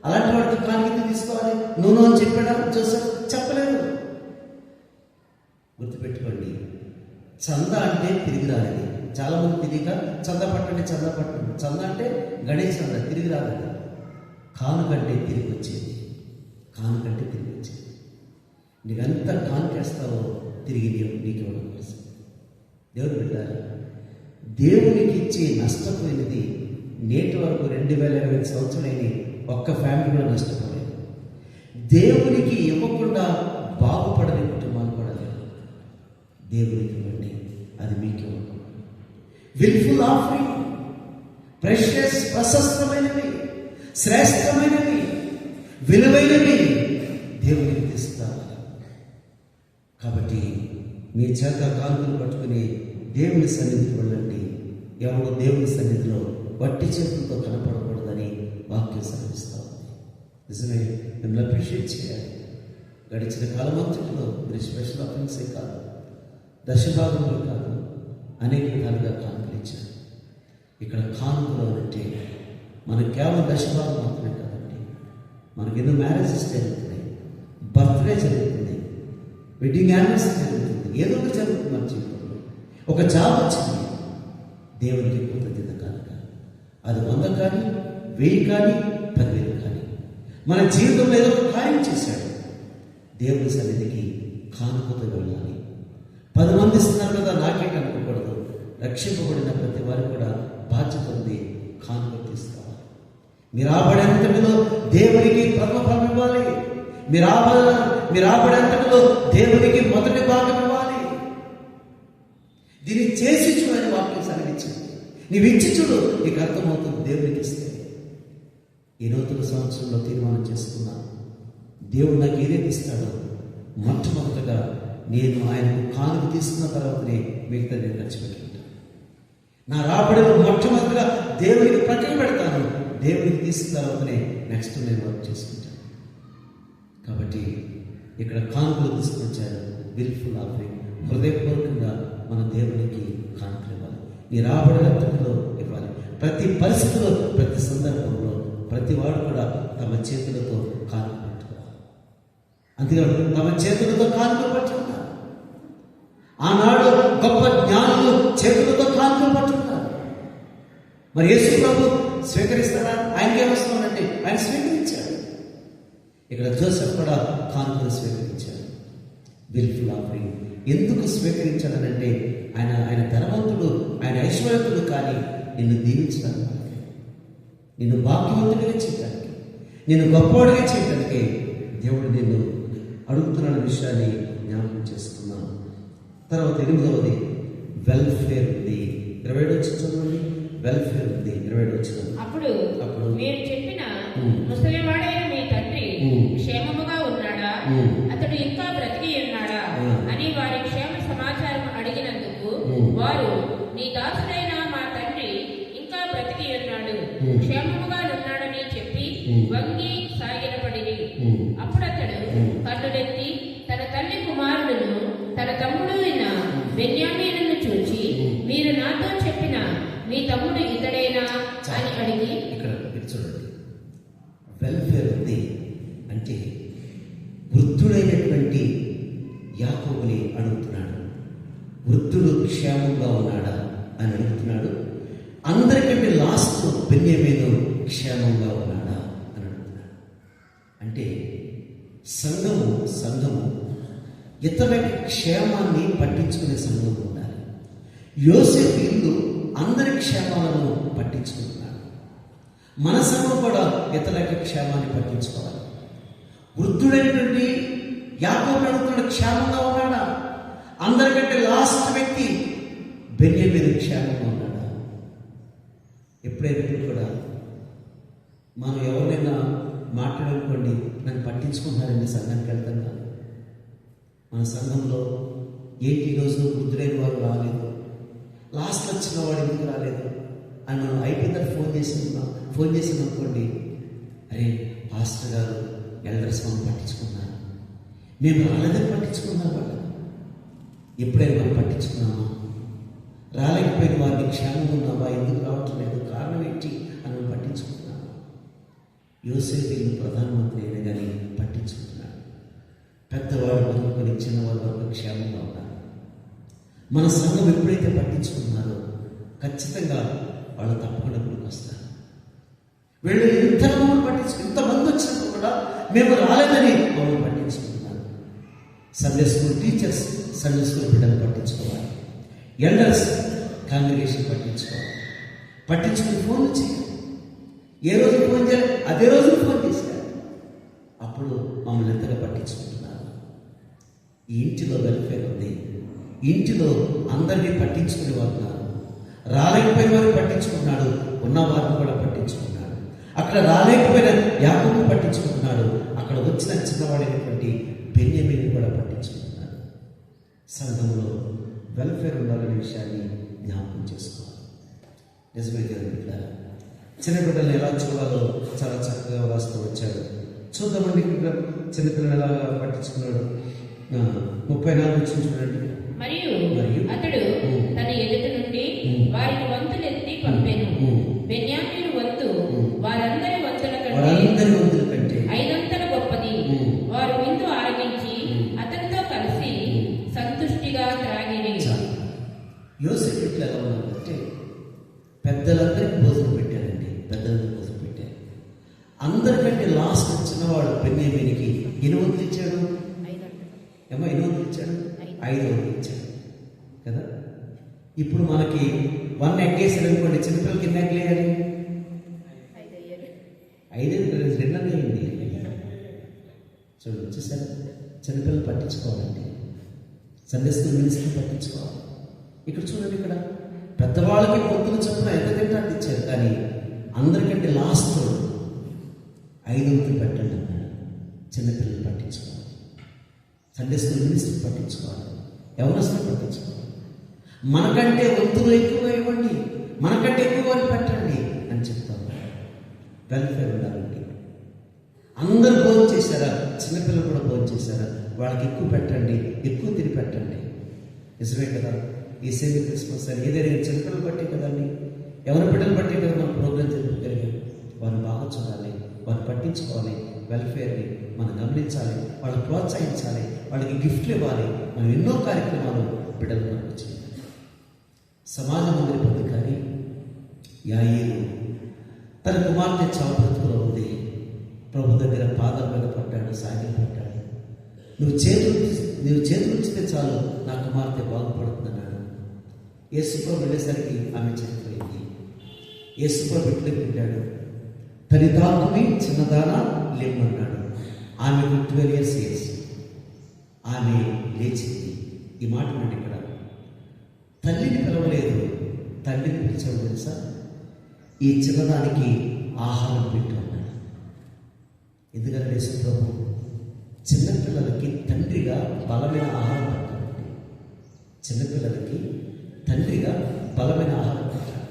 అలాంటి వాడికి కానుక తీసుకోవాలి నూనె అని చెప్పాడా జోసెఫ్? చెప్పలేదు. గుర్తుపెట్టుకోండి, చందా అంటే తిరిగి రాలేదు. చాలామంది తిరిగిక చందా పట్టండి, చందా పట్టండి. చందా అంటే గణేష్ చందా, తిరిగి రాలేదు. కానుకంటే తిరిగి వచ్చేది, కానుకంటే తిరిగి వచ్చేది. నీవెంత కానుకేస్తావో తిరిగి నీకు ఇవ్వడం కోసం. దేవుడు బిడ్డారు, దేవునికి ఇచ్చే నష్టపోయినది నేటి వరకు 2020 సంవత్సరాలైన ఒక్క ఫ్యామిలీ కూడా నష్టపోలేదు. దేవునికి ఇవ్వకుండా బాగుపడని కుటుంబాలు కూడా లేవు. దేవునికి ఇవ్వండి, అది మీకు ఇవ్వండి. విల్ఫుల్ ఆఫరింగ్, ప్రెషియస్, ప్రశస్తమైనవి, శ్రేష్టమైనవి, విలువైనవి దేవునికి తీస్తారు. కాబట్టి మీ చేత కానుకలు పట్టుకుని దేవుని సన్నిధికి వెళ్ళండి. ఎవరు దేవుని సన్నిధిలో వట్టి చేతులతో కనపడకూడదని వాక్యం సెలవిస్తా ఉంది. నిజమే, మిమ్మల్ని అప్రిషియేట్ చేయాలి. గడిచిన కాలం అంతటిలో మీరు స్పెషల్ ఆఫరింగ్సే కాదు, దశభాగంలో కాదు, అనేక విధాలుగా కానుకలు ఇచ్చారు. ఇక్కడ కానుకలు అంటే మనకు కేవలం దశభాగం మాత్రమే కాదండి. మనకి ఎన్నో మ్యారేజెస్ జరుగుతున్నాయి, బర్త్డే జరుగుతుంది, వెడ్డింగ్ యానివర్సరీ జరుగుతుంది, ఏదో ఒకటి జరుగుతుంది మన జీవితంలో. ఒక జాబ్ వచ్చింది, దేవునికి కృతజ్ఞత కానుక. అది 100 కానీ, 1000 కానీ, 10,000 కానీ, మన జీవితంలో ఏదో ఒక కార్యం చేశాడు, దేవుని సన్నిధికి కానుకతో వెళ్ళాలి. 10 మంది ఇస్తున్నారు కదా నాకేంటి అనుకోకూడదు. రక్షింపబడిన ప్రతి వారికి కూడా బాధ్యత ఉంది, కానుక తీసుకోవాలి. మీరు ఆపడేంతటిలో దేవునికి ప్రథమ ఫలం ఇవ్వాలి. మీరు ఆపడేంతటిలో దేవునికి మొదటి భాగం ఇవ్వాలి. దీన్ని చేసి చూడని వాక్యం సెలవిచ్చింది. నీవు ఇచ్చి చూడు, నీకు అర్థమవుతుంది దేవునికి ఇస్తే. ఈ నూతన సంవత్సరంలో తీర్మానం చేసుకున్నా, దేవుడు నాకు ఏదైతే ఇస్తాడో మొట్టమొదటిగా నేను ఆయనకు కానుక తీసుకున్న తర్వాతనే మిగతా నేను ఖర్చు పెట్టుకుంటాను. నా రాబడిలో మొట్టమొదటిగా దేవునికి ప్రక్కన పెడతాను, దేవునికి తీసుకున్న తర్వాతనే నెక్స్ట్ నేను వర్క్ చేసుకుంటాను. కాబట్టి ఇక్కడ కానుకలు తీసుకొచ్చారు. విల్ఫుల్ ఆఫరింగ్, హృదయపూర్వకంగా మన దేవునికి కానుకలు ఇవ్వాలి. నీ రాబడిలో ఇవ్వాలి. ప్రతి పరిస్థితిలో, ప్రతి సందర్భంలో ప్రతి వాడు కూడా తమ చేతులతో కానుక పట్టుకోవాలి. అంతేకాదు, తమ చేతులతో కానుకలు పట్టుకున్నారు. ఆనాడు గొప్ప జ్ఞానులు చేతులతో కానుకలు పట్టుకున్నారు. మరి యేసు ప్రభు స్వీకరిస్తాడా? ఆయనకేం వస్తుందంటే ఆయన స్వీకరించాడు. ఇక్కడ జోసెఫ్ కూడా కానుకలు స్వీకరించాడు. విల్ఫుల్ ఆఫరింగ్ ఎందుకు స్వీకరించాడనంటే ఆయన ధనవంతుడు, ఆయన ఐశ్వర్యవంతుడు, కానీ నిన్ను దీవించడానికి, నిన్ను భాగ్యవంతుడిగా చేయడానికి, నిన్ను గొప్పవాడిగా చేయడానికి దేవుడు నిన్ను అడుగుతున్న విషయాన్ని జ్ఞాపకం చేసుకున్నాను. తర్వాత 8వది వెల్ఫేర్ ఉంది. 27 వచ్చి చదవండి. వెల్ఫేర్ ఉంది 27 వచ్చిన. అప్పుడు మీరు చెప్పిన ముసలివాడైన మీ తండ్రి క్షేమముగా ఉన్నాడా, అతడు ఇంకా బ్రతికి ఉన్నాడా అని వారి క్షేమ సమాచారం అడిగినందుకు వారు, నీ దాసుడైన మా తండ్రి ఇంకా బ్రతికి ఉన్నాడు, క్షేమముగా ఉన్నాడని చెప్పి వంగి సాగిలపడిరి. అప్పుడు అతడు కన్నులెత్తి తన తల్లి కుమారుడును తన తమ్ముడు అయిన బెన్యామీనును చూచి, మీరు నాతో చెప్పిన మీ తమ్ముడు ఇతడేనా అని అడిగి. ఇక్కడ చూడండి, వెల్ఫేర్ ఉంది అంటే వృద్ధుడైనటువంటి యాకోబుని అడుగుతున్నాడు. వృద్ధుడు క్షేమంగా ఉన్నాడా అని అడుగుతున్నాడు. అందరికంటే లాస్ట్ బెన్యామీను క్షేమంగా ఉన్నాడా అని అడుగుతున్నాడు. అంటే సంఘము ఇతరుల క్షేమాన్ని పట్టించుకునే సంఘం ఉండాలి. యోసేపు ఇల్లు అందరి క్షేమాలను పట్టించుకుంటున్నాడు. మన సంఘం కూడా ఇతరుల క్షేమాన్ని పట్టించుకోవాలి. వృద్ధుడైనటువంటి యాకోబు అడుగుతున్నాడు, క్షేమంగా ఉన్నాడా? అందరికంటే లాస్ట్ వ్యక్తి బెన్యామీను క్షేమంగా ఉన్నాడా? ఎప్పుడైనా కూడా మనం ఎవరైనా మాట్లాడుకోండి, నన్ను పట్టించుకుంటారండి, సంఘానికి వెళ్తాను కాదు. మన సంఘంలో ఏంటి ఈరోజు వృద్ధులైన వారు రాలేదు, లాస్ట్ వచ్చిన వాడు ఎందుకు రాలేదు అని మనం అయిపోయిందని ఫోన్ చేసి అనుకోండి, అరే పాస్టర్ గారు ఎల్డర్స్ మనం పట్టించుకున్నారు, మేము రాలేదని పట్టించుకున్నాం వాళ్ళు. ఎప్పుడైనా మనం పట్టించుకున్నామా? రాలేకపోయిన వారిని క్షేమంగా ఉన్నావా, ఎందుకు రావట్లేదు, కారణం ఏంటి అని మనం పట్టించుకుంటున్నాము. యోసేపు ఇల్లు ప్రధానమంత్రి అయినా కానీ పట్టించుకుంటున్నాడు. పెద్దవాడు మొదలుకొని చిన్నవాళ్ళ వరకు క్షేమంగా ఉన్నారు. మన సంఘం ఎప్పుడైతే పట్టించుకున్నారో ఖచ్చితంగా వాళ్ళు తప్పకుండా గుడికి వస్తారు. వీళ్ళు ఇంతమంది ఇంతమంది వచ్చినప్పుడు కూడా మేము రాలేదని వాళ్ళు పట్టించుకుంటున్నారు. Sunday school teachers Sunday school బిడ్డలు పట్టించుకోవాలి. ఎల్డర్స్ కాంగ్రిగేషన్ పట్టించుకోవాలి. పట్టించుకుని ఫోన్ చేయాలి. ఏ రోజు ఫోన్ చేయాలి అదే రోజు ఫోన్ చేశారు. అప్పుడు మమ్మల్ని ఎంతగా పట్టించుకుంటున్నారు. ఈ ఇంటిలో వెల్ఫేర్ ఉంది. ఇంటిలో అందరినీ పట్టించుకునే వారు ఉన్నారు. రాలేకపోయిన వారిని పట్టించుకున్నాడు, ఉన్న వారిని కూడా పట్టించుకున్నాడు. అక్కడ రాలేకపోయిన యాకోబుని పట్టించుకుంటున్నాడు. అక్కడ వచ్చిన చిన్నవాడైనటువంటి బెన్యామీని కూడా పట్టించుకుంటున్నాడు. సంఘంలో వెల్ఫేర్ ఉండాలనే విషయాన్ని జ్ఞాపకం చేసుకోవాలి. నిజమే కదా బిడ్డలారా? చిన్న బిడ్డలను ఎలా చూడాలో చాలా చక్కగా రాస్తూ వచ్చాడు. చూద్దామండి ఇక్కడ చిన్నపిల్లలు ఎలా పట్టించుకున్నాడు. 34 చూడండి. మరియు అతడు తన ఎదుట నుండి వారికి వంతులెత్తి పంపెను. బెన్యామీను వంతు వారందరి వంతుల కంటే 5 గొప్పది. వారు విందు ఆరగించి అతనితో కలిసి సంతుష్టిగా త్రాగిరి. యోసేపు ఎట్లా ఎలా ఉన్నాడంటే పెద్దలందరికీ భోజనం పెట్టారండి. పెద్దలందరికీ భోజనం పెట్టారు. అందరికంటే లాస్ట్ చిన్నవాడు బెన్యామీనికి ఎన్ని వంతులు ఇచ్చాడు? ఏమో ఎన్ని వంతులు ఇచ్చాడు? 5 వంతులు ఇచ్చాడు కదా. ఇప్పుడు మనకి 1 ఎగ్ వేసారు అనుకోండి, చిన్నపిల్లలకి ఎన్ని ఎగ్లు వేయాలి? 5 2 అయింది. చూడండి, చూసారా? చిన్నపిల్లలు పట్టించుకోవాలండి. సండే స్కూల్ మినిస్ట్రీ పట్టించుకోవాలి. ఇక్కడ చూడండి, ఇక్కడ పెద్దవాళ్ళకి పొద్దున చొప్పున ఎంత తింటాడు ఇచ్చారు, కానీ అందరికంటే లాస్ట్ 5 వంతులు పెట్టండి అన్నాడు. చిన్నపిల్లలు పట్టించుకోవాలి. సండే స్కూల్ మినిస్ట్రీ పట్టించుకోవాలి. ఎవరొస్తే పట్టించుకోవాలి. మనకంటే వంతులు ఎక్కువ ఇవ్వండి, మనకంటే ఎక్కువ వారికి పెట్టండి అని చెప్తాం. వెల్ఫేర్ ఉండాలండి. అందరూ భోజనం చేశారా? చిన్నపిల్లలు కూడా భోజనం చేశారా? వాళ్ళకి ఎక్కువ పెట్టండి, ఎక్కువ తిని పెట్టండి. నిజమే కదా? ఈ సేవ క్రిస్మస్ అని ఏదైనా చిన్నపిల్లలు బట్టి కదండి, ఎవరి బిడ్డలు బట్టి కదా మనం ప్రోగ్రాం జరుపుకోగలిగాం. వారిని బాగా చూడాలి, వారిని పట్టించుకోవాలి. వెల్ఫేర్ని మనం గమనించాలి, వాళ్ళని ప్రోత్సహించాలి, వాళ్ళకి గిఫ్ట్లు ఇవ్వాలి. మనం ఎన్నో కార్యక్రమాలు బిడ్డలు పంపించాలి. సమాజ మందిర అధికారి యాయీరు తన కుమార్తె చావు బ్రతుకులో ఉంది. ప్రభు దగ్గర పాదాల మీద పడ్డాడు, సాగిలు పడ్డాడు. నువ్వు చేతులు ఉంచితే చాలు, నా కుమార్తె బాగుపడుతుందన్నాడు. యేసుప్రభు వెళ్ళేసరికి ఆమె చనిపోయింది. యేసుప్రభు బిడ్డలకు పెట్టాడు. తల్లిదాకుని చిన్నదానా లేమన్నాడు. ఆమెకు 12 years ఏజ్. ఆమె లేచింది. ఈ మాట నుండి ఇక్కడ తల్లిని పిలవలేదు, తండ్రిని పిలిచాడు. తెలుసా? ఈ చిన్నదానికి ఆహారం పెట్టు అన్నాడు. ఎందుకంటే యేసుప్రభు చిన్నపిల్లలకి తండ్రిగా బలమైన ఆహారం పెట్టాలండి. చిన్నపిల్లలకి తండ్రిగా బలమైన ఆహారం పెట్టాలి.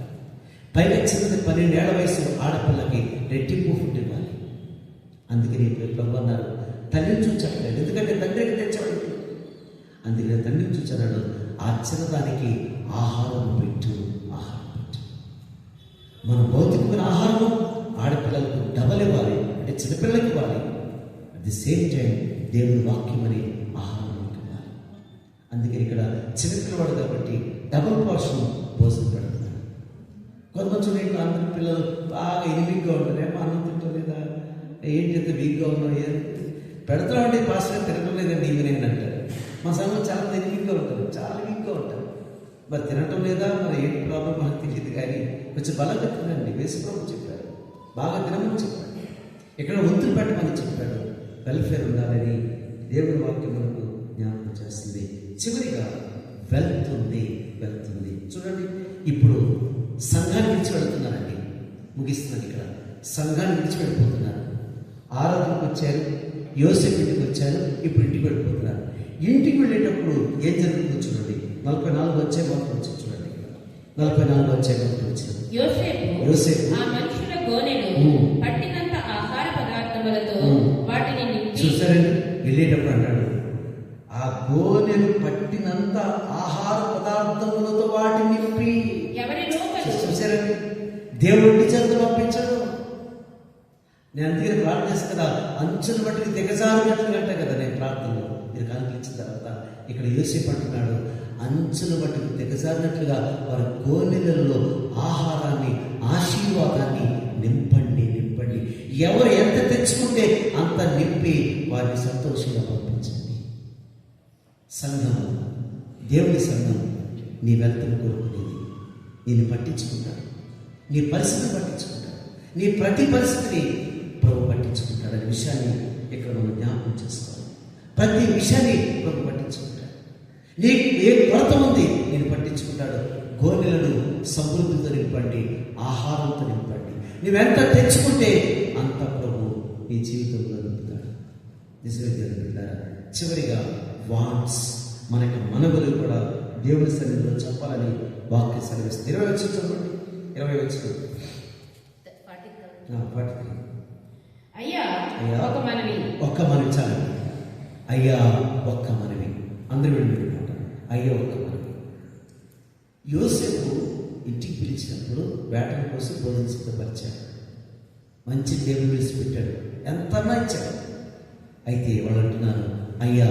పైగా చిన్నది 12 ఏళ్ల వయసు ఆడపిల్లకి రెట్టింపు ఫుడ్ ఇవ్వాలి. అందుకని ప్రభు అన్నారు, తల్లిని చూచట్లేదు, ఎందుకంటే తండ్రికి తెచ్చాడు. అందుకని తండ్రిని చూచాడు. ఆ చిన్నదానికి ఆహారం పెట్టు, ఆహారం పెట్టు. మన భౌతికమైన ఆహారం ఆడపిల్లలకు డబల్ ఇవ్వాలి, అంటే చిన్నపిల్లలకి ఇవ్వాలి. అట్ ది సేమ్ టైం దేవుని వాక్యం అనే ఆహారం ఇవ్వాలి. అందుకని ఇక్కడ చిన్నపిల్లవాడు కాబట్టి డబుల్ పోర్షన్ భోజనం పెడుతున్నాడు. కొంతమంది నేను అందరి పిల్లలు బాగా ఎనిమిగ్గా ఉంటారు. ఏమో అన్నం తింటలేదా, ఏంటి వీక్గా ఉన్నాడు, ఏది పెడతామంటే పాస్టర్ తినటం లేదండి ఈవినింగ్ అంటారు. మా సంఘం చాలా ఎనిమిగ్గా ఉంటారు, చాలా వీక్గా ఉంటారు. మరి తినటం లేదా, మరి ఏంటి ప్రాబ్లం మనకు తెలియదు, కానీ కొంచెం బలంగా తినండి. యేసుప్రభు చెప్పారు, బాగా తినమని చెప్పాడు. ఇక్కడ వంతులు పెట్టమని చెప్పాడు. వెల్ఫేర్ ఉండాలని దేవుని వాక్యం మనకు జ్ఞాపకం చేస్తుంది. చివరిగా వెళ్తుంది. చూడండి, ఇప్పుడు సంఘాన్ని విడిచి వెళ్తున్నారండి. ముగిస్తున్నాను. ఇక్కడ సంఘాన్ని విడిచి వెళ్ళిపోతున్నారు. ఆరాధనకు వచ్చారు, యోసేపు ఇంటికి వచ్చారు, ఇప్పుడు ఇంటికి వెళ్ళిపోతున్నారు. ఇంటికి వెళ్ళేటప్పుడు ఏం జరుగుతుందో చూడండి. 44 వచ్చే మొత్తం వచ్చి చూడండి. 44 వచ్చే మొత్తం వచ్చింది. యోసేపు ఆ మనుషుల గోనెను పట్టినంత ఆహార పదార్థములతో వాటిని నింపి, చూసారండి, వెళ్ళేటప్పుడు అన్నాడు, ఆ గోనెలు పట్టినంత ఆహార పదార్థములతో వాటిని నింపి ఎవరి నూకలు చూసారండి, దేవుడి చెంత పంపించాడు. నేను అందుకే ప్రార్థన చేస్తాను కదా, అంచును బట్టి దిగజారినట్లుగా అంట కదా నేను ప్రార్థనలో. మీరు కనిపించిన తర్వాత ఇక్కడ యోసేపు అంటున్నాడు, అంచును బట్టి దిగజారినట్లుగా వారి గోనెలలో ఆహారాన్ని, ఆశీర్వాదాన్ని నింపండి నింపండి. ఎవరు ఎంత తెచ్చుకుంటే అంత నింపి వారిని సంతోషంగా పంపించండి. సంఘం, దేవుని సంఘం నీ వెళ్తను కోరుకునేది. నేను పట్టించుకుంటాడు, నీ పరిస్థితిని పట్టించుకుంటాడు, నీ ప్రతి పరిస్థితిని ప్రభు పట్టించుకుంటాడు అనే విషయాన్ని ఇక్కడ మనం జ్ఞాపకం చేసుకోవాలి. ప్రతి విషయాన్ని ప్రభు పట్టించుకుంటాడు. నీకు ఏ కొరత ఉంది నేను పట్టించుకుంటాడు. గోనెలను సమృద్ధితో నింపండి, ఆహారంతో నింపండి. నువ్వెంత తెచ్చుకుంటే అంత ప్రభు నీ జీవితంలో నింపుతాడు. నిజమే దేవుడు. చివరిగా వాంట్స్, మనకి మనవులు కూడా దేవుని సన్నిధిలో చెప్పాలని వాక్య సెలవిస్తుంది. 20 వచ్చి చదవండి, 20 వచ్చి 43. అయ్యా ఒక మనవి, ఒక్క మనవి చాలు. అయ్యా ఒక్క మనవి. అందరూ వెళ్ళిపోయినమాట. అయ్యా ఒక్క మనవి. యోసేపు ఇంటికి పిలిచినప్పుడు వేటను కోసం భోజనం సిద్ధపరిచాడు. మంచి టేబుల్ వేసి పెట్టాడు, ఎంతన్నా ఇచ్చాడు. అయితే వాళ్ళు అంటున్నారు, అయ్యా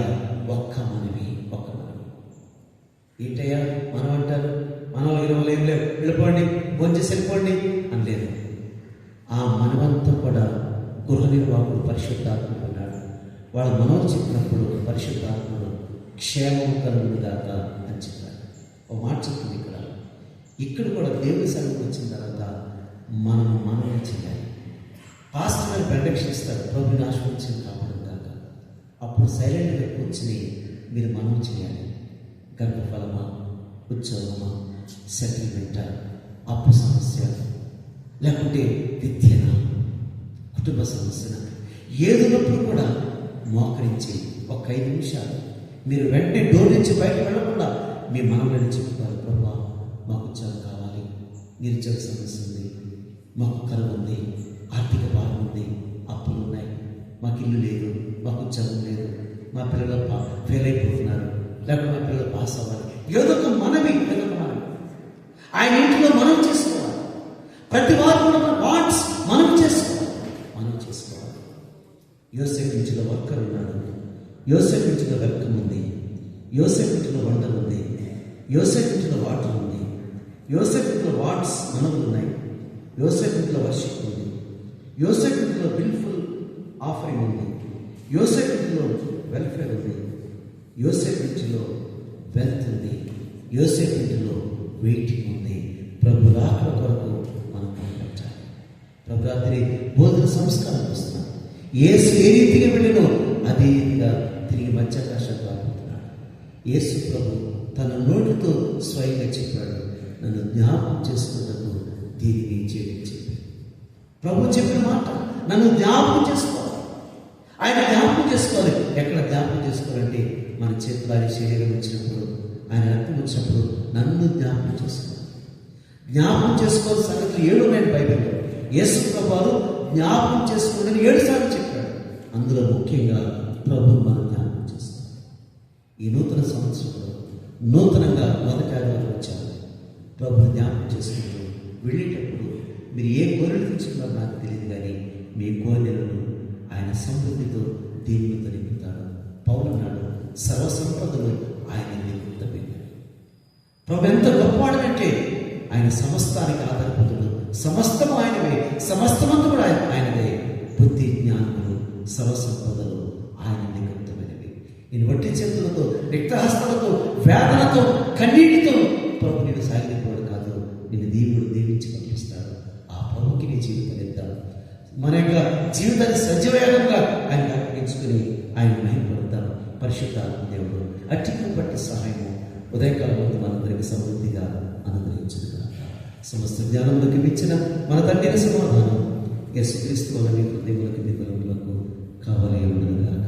ఒక్క మనవి, ఒక్క మనవి. ఏంటయ్యా మనం అంటారు, మనం ఇరవై ఏం లేవు, వెళ్ళిపోండి, భోజనం వెళ్ళిపోండి అని లేదు. ఆ మనవంతా కూడా గృహ నిర్వాహకుడు పరిశుద్ధాత్ముడు అన్నాడు. వాళ్ళ మనవి చెప్పినప్పుడు పరిశుద్ధాత్ముడు క్షేమం కలుగుదాక అని చెప్పారు. ఒక మాట చెప్తుంది ఇక్కడ కూడా దేవుని సన్నిధికి వచ్చిన తర్వాత మనం చేయాలి. పాస్టర్ గారు ప్రొటెక్షన్ ఇస్తారు, ప్రభుని ఆశ్రయించిన కావడం కాక. అప్పుడు సైలెంట్గా కూర్చుని మీరు మనం చేయాలి. గర్భఫలమా, ఉద్యోగమా, సెటిల్మెంటా, అప్పు సమస్య, లేకుంటే విద్యన, కుటుంబ సమస్యన, ఏదైనప్పుడు కూడా మోకరించి ఒక 5 నిమిషాలు మీరు వెంటనే డోర్ నుంచి బయట వెళ్ళకుండా మీ మనవలని చెప్తారు, ప్రభా మాకు ఉద్యోగం కావాలి, నిరుద్యోగ సమస్య ఉంది, మాకు కరువు ఉంది, ఆర్థిక భారం ఉంది, అప్పులు ఉన్నాయి, మాకు ఇల్లు లేదు, మాకు ఉద్యోగం లేదు, మా పిల్లలు ఫెయిల్ అయిపోతున్నారు, లేకపోతే మా పిల్లలు పాస్ అవ్వాలి. ఏదో ఒక మనవి. ఆయన ఇంట్లో మనం చేసుకోవాలి. ప్రతి వారు కూడా వాంట్స్ మనం చేసుకోవాలి. యోసేపు ఇంటిలో వర్కర్ ఉన్నాడు, యోసేపు ఇంటిలో వెల్కమ్ ఉంది, యోసేపు ఇంటిలో వంట ఉంది, యోసేపు ఇంటిలో వాటర్ ఉంది, యోసేపు ఇంటిలో వాట్స్ మనవులు ఉన్నాయి, యోసేపు ఇంటిలో వర్షిప్ ఉంది, యోసేపు ఇంటిలో బిల్ఫుల్ ఆఫరింగ్ ఉంది, యోసేపు ఇంటిలో వెల్ఫేర్ ఉంది, యోసేపు ఇంటిలో వెల్త్ ఉంది, యోసేపు ఇంటిలో వెయిటింగ్ ఉంది. ప్రభు రాకడ కొరకు మనం కనిపించాలి. ప్రభు రాత్రి బోధన సంస్కారం వస్తున్నాం. యేసు ఏ రీతిగా వెళ్ళినో అదే రీతిగా తిరిగి మధ్యాకాశానికి రాబోతున్నాడు. యేసు ప్రభు తన నోటితో స్వయంగా చెప్పాడు, నన్ను జ్ఞాపకం చేసుకున్నట్టు దీనిని చేయని చెప్పి. ప్రభు చెప్పిన మాట నన్ను జ్ఞాపకం చేసుకోవాలి. ఆయన జ్ఞాపకం చేసుకోవాలి. ఎక్కడ జ్ఞాపకం చేసుకోవాలంటే మన చేతులు ఆయన శరీరం వచ్చినప్పుడు, ఆయన రక్తం వచ్చినప్పుడు నన్ను జ్ఞాపకం చేసుకోవాలి. జ్ఞాపకం చేసుకోవాల్సిన సంగతులు 7 ఉన్నాయి బైబిల్లో. యేసు ప్రభువు జ్ఞాపకం చేసుకోవాలని 7 సార్లు చెప్పాడు. అందులో ముఖ్యంగా ప్రభు మనం జ్ఞాపకం చేస్తాం. ఈ నూతన సంవత్సరంలో నూతనంగా మొదటి ఆదివారం వచ్చారు. ప్రభు జ్ఞాపకం చేసుకుంటూ వెళ్ళేటప్పుడు మీరు ఏ కోరికలు తెచ్చుకున్నారో నాకు తెలియదు, కానీ మీ కోరికలను ఆయన సమృద్ధితో దీవులతో నింపుతాడు. పౌలు అన్నాడు, సర్వసంపదలు ఆయన నింపుతాడు. ప్రభు ఎంత గొప్పవాడనంటే ఆయన సమస్తానికి ఆధారపడుతుడు. సమస్తము ఆయనవే, సమస్తమంతా కూడా ఆయనదే. బుద్ధి, జ్ఞానములు, సర్వసంపదలు ఆయన నిమిత్తమైనవి. నేను వట్టి చేతులతో, రిక్తహస్తలతో, వేదనతో, కన్నీటితో ప్రభు నేను సాగిపోవడం కాదు, నిన్ను దేవుడు దీవించి పంపిస్తాడు. ఆ ప్రభుకి నీ జీవితం ఇద్దాం. మన యొక్క జీవితాన్ని సజీవంగా ఆయన అర్పించుకుని ఆయన మహిమపడతాం. పరిశుద్ధ దేవుడు అట్టిని బట్టి సహాయము ఉదయకాలం ముందు మనందరికీ సమృద్ధిగా అనుగ్రహించుగా. సమస్త జ్ఞానంలోకి మించిన మన తండ్రి సమాధానం యేసుక్రీస్తు వల్ల మీ హృదయములకు మీ బలములకు కావాలి ఉండగాక.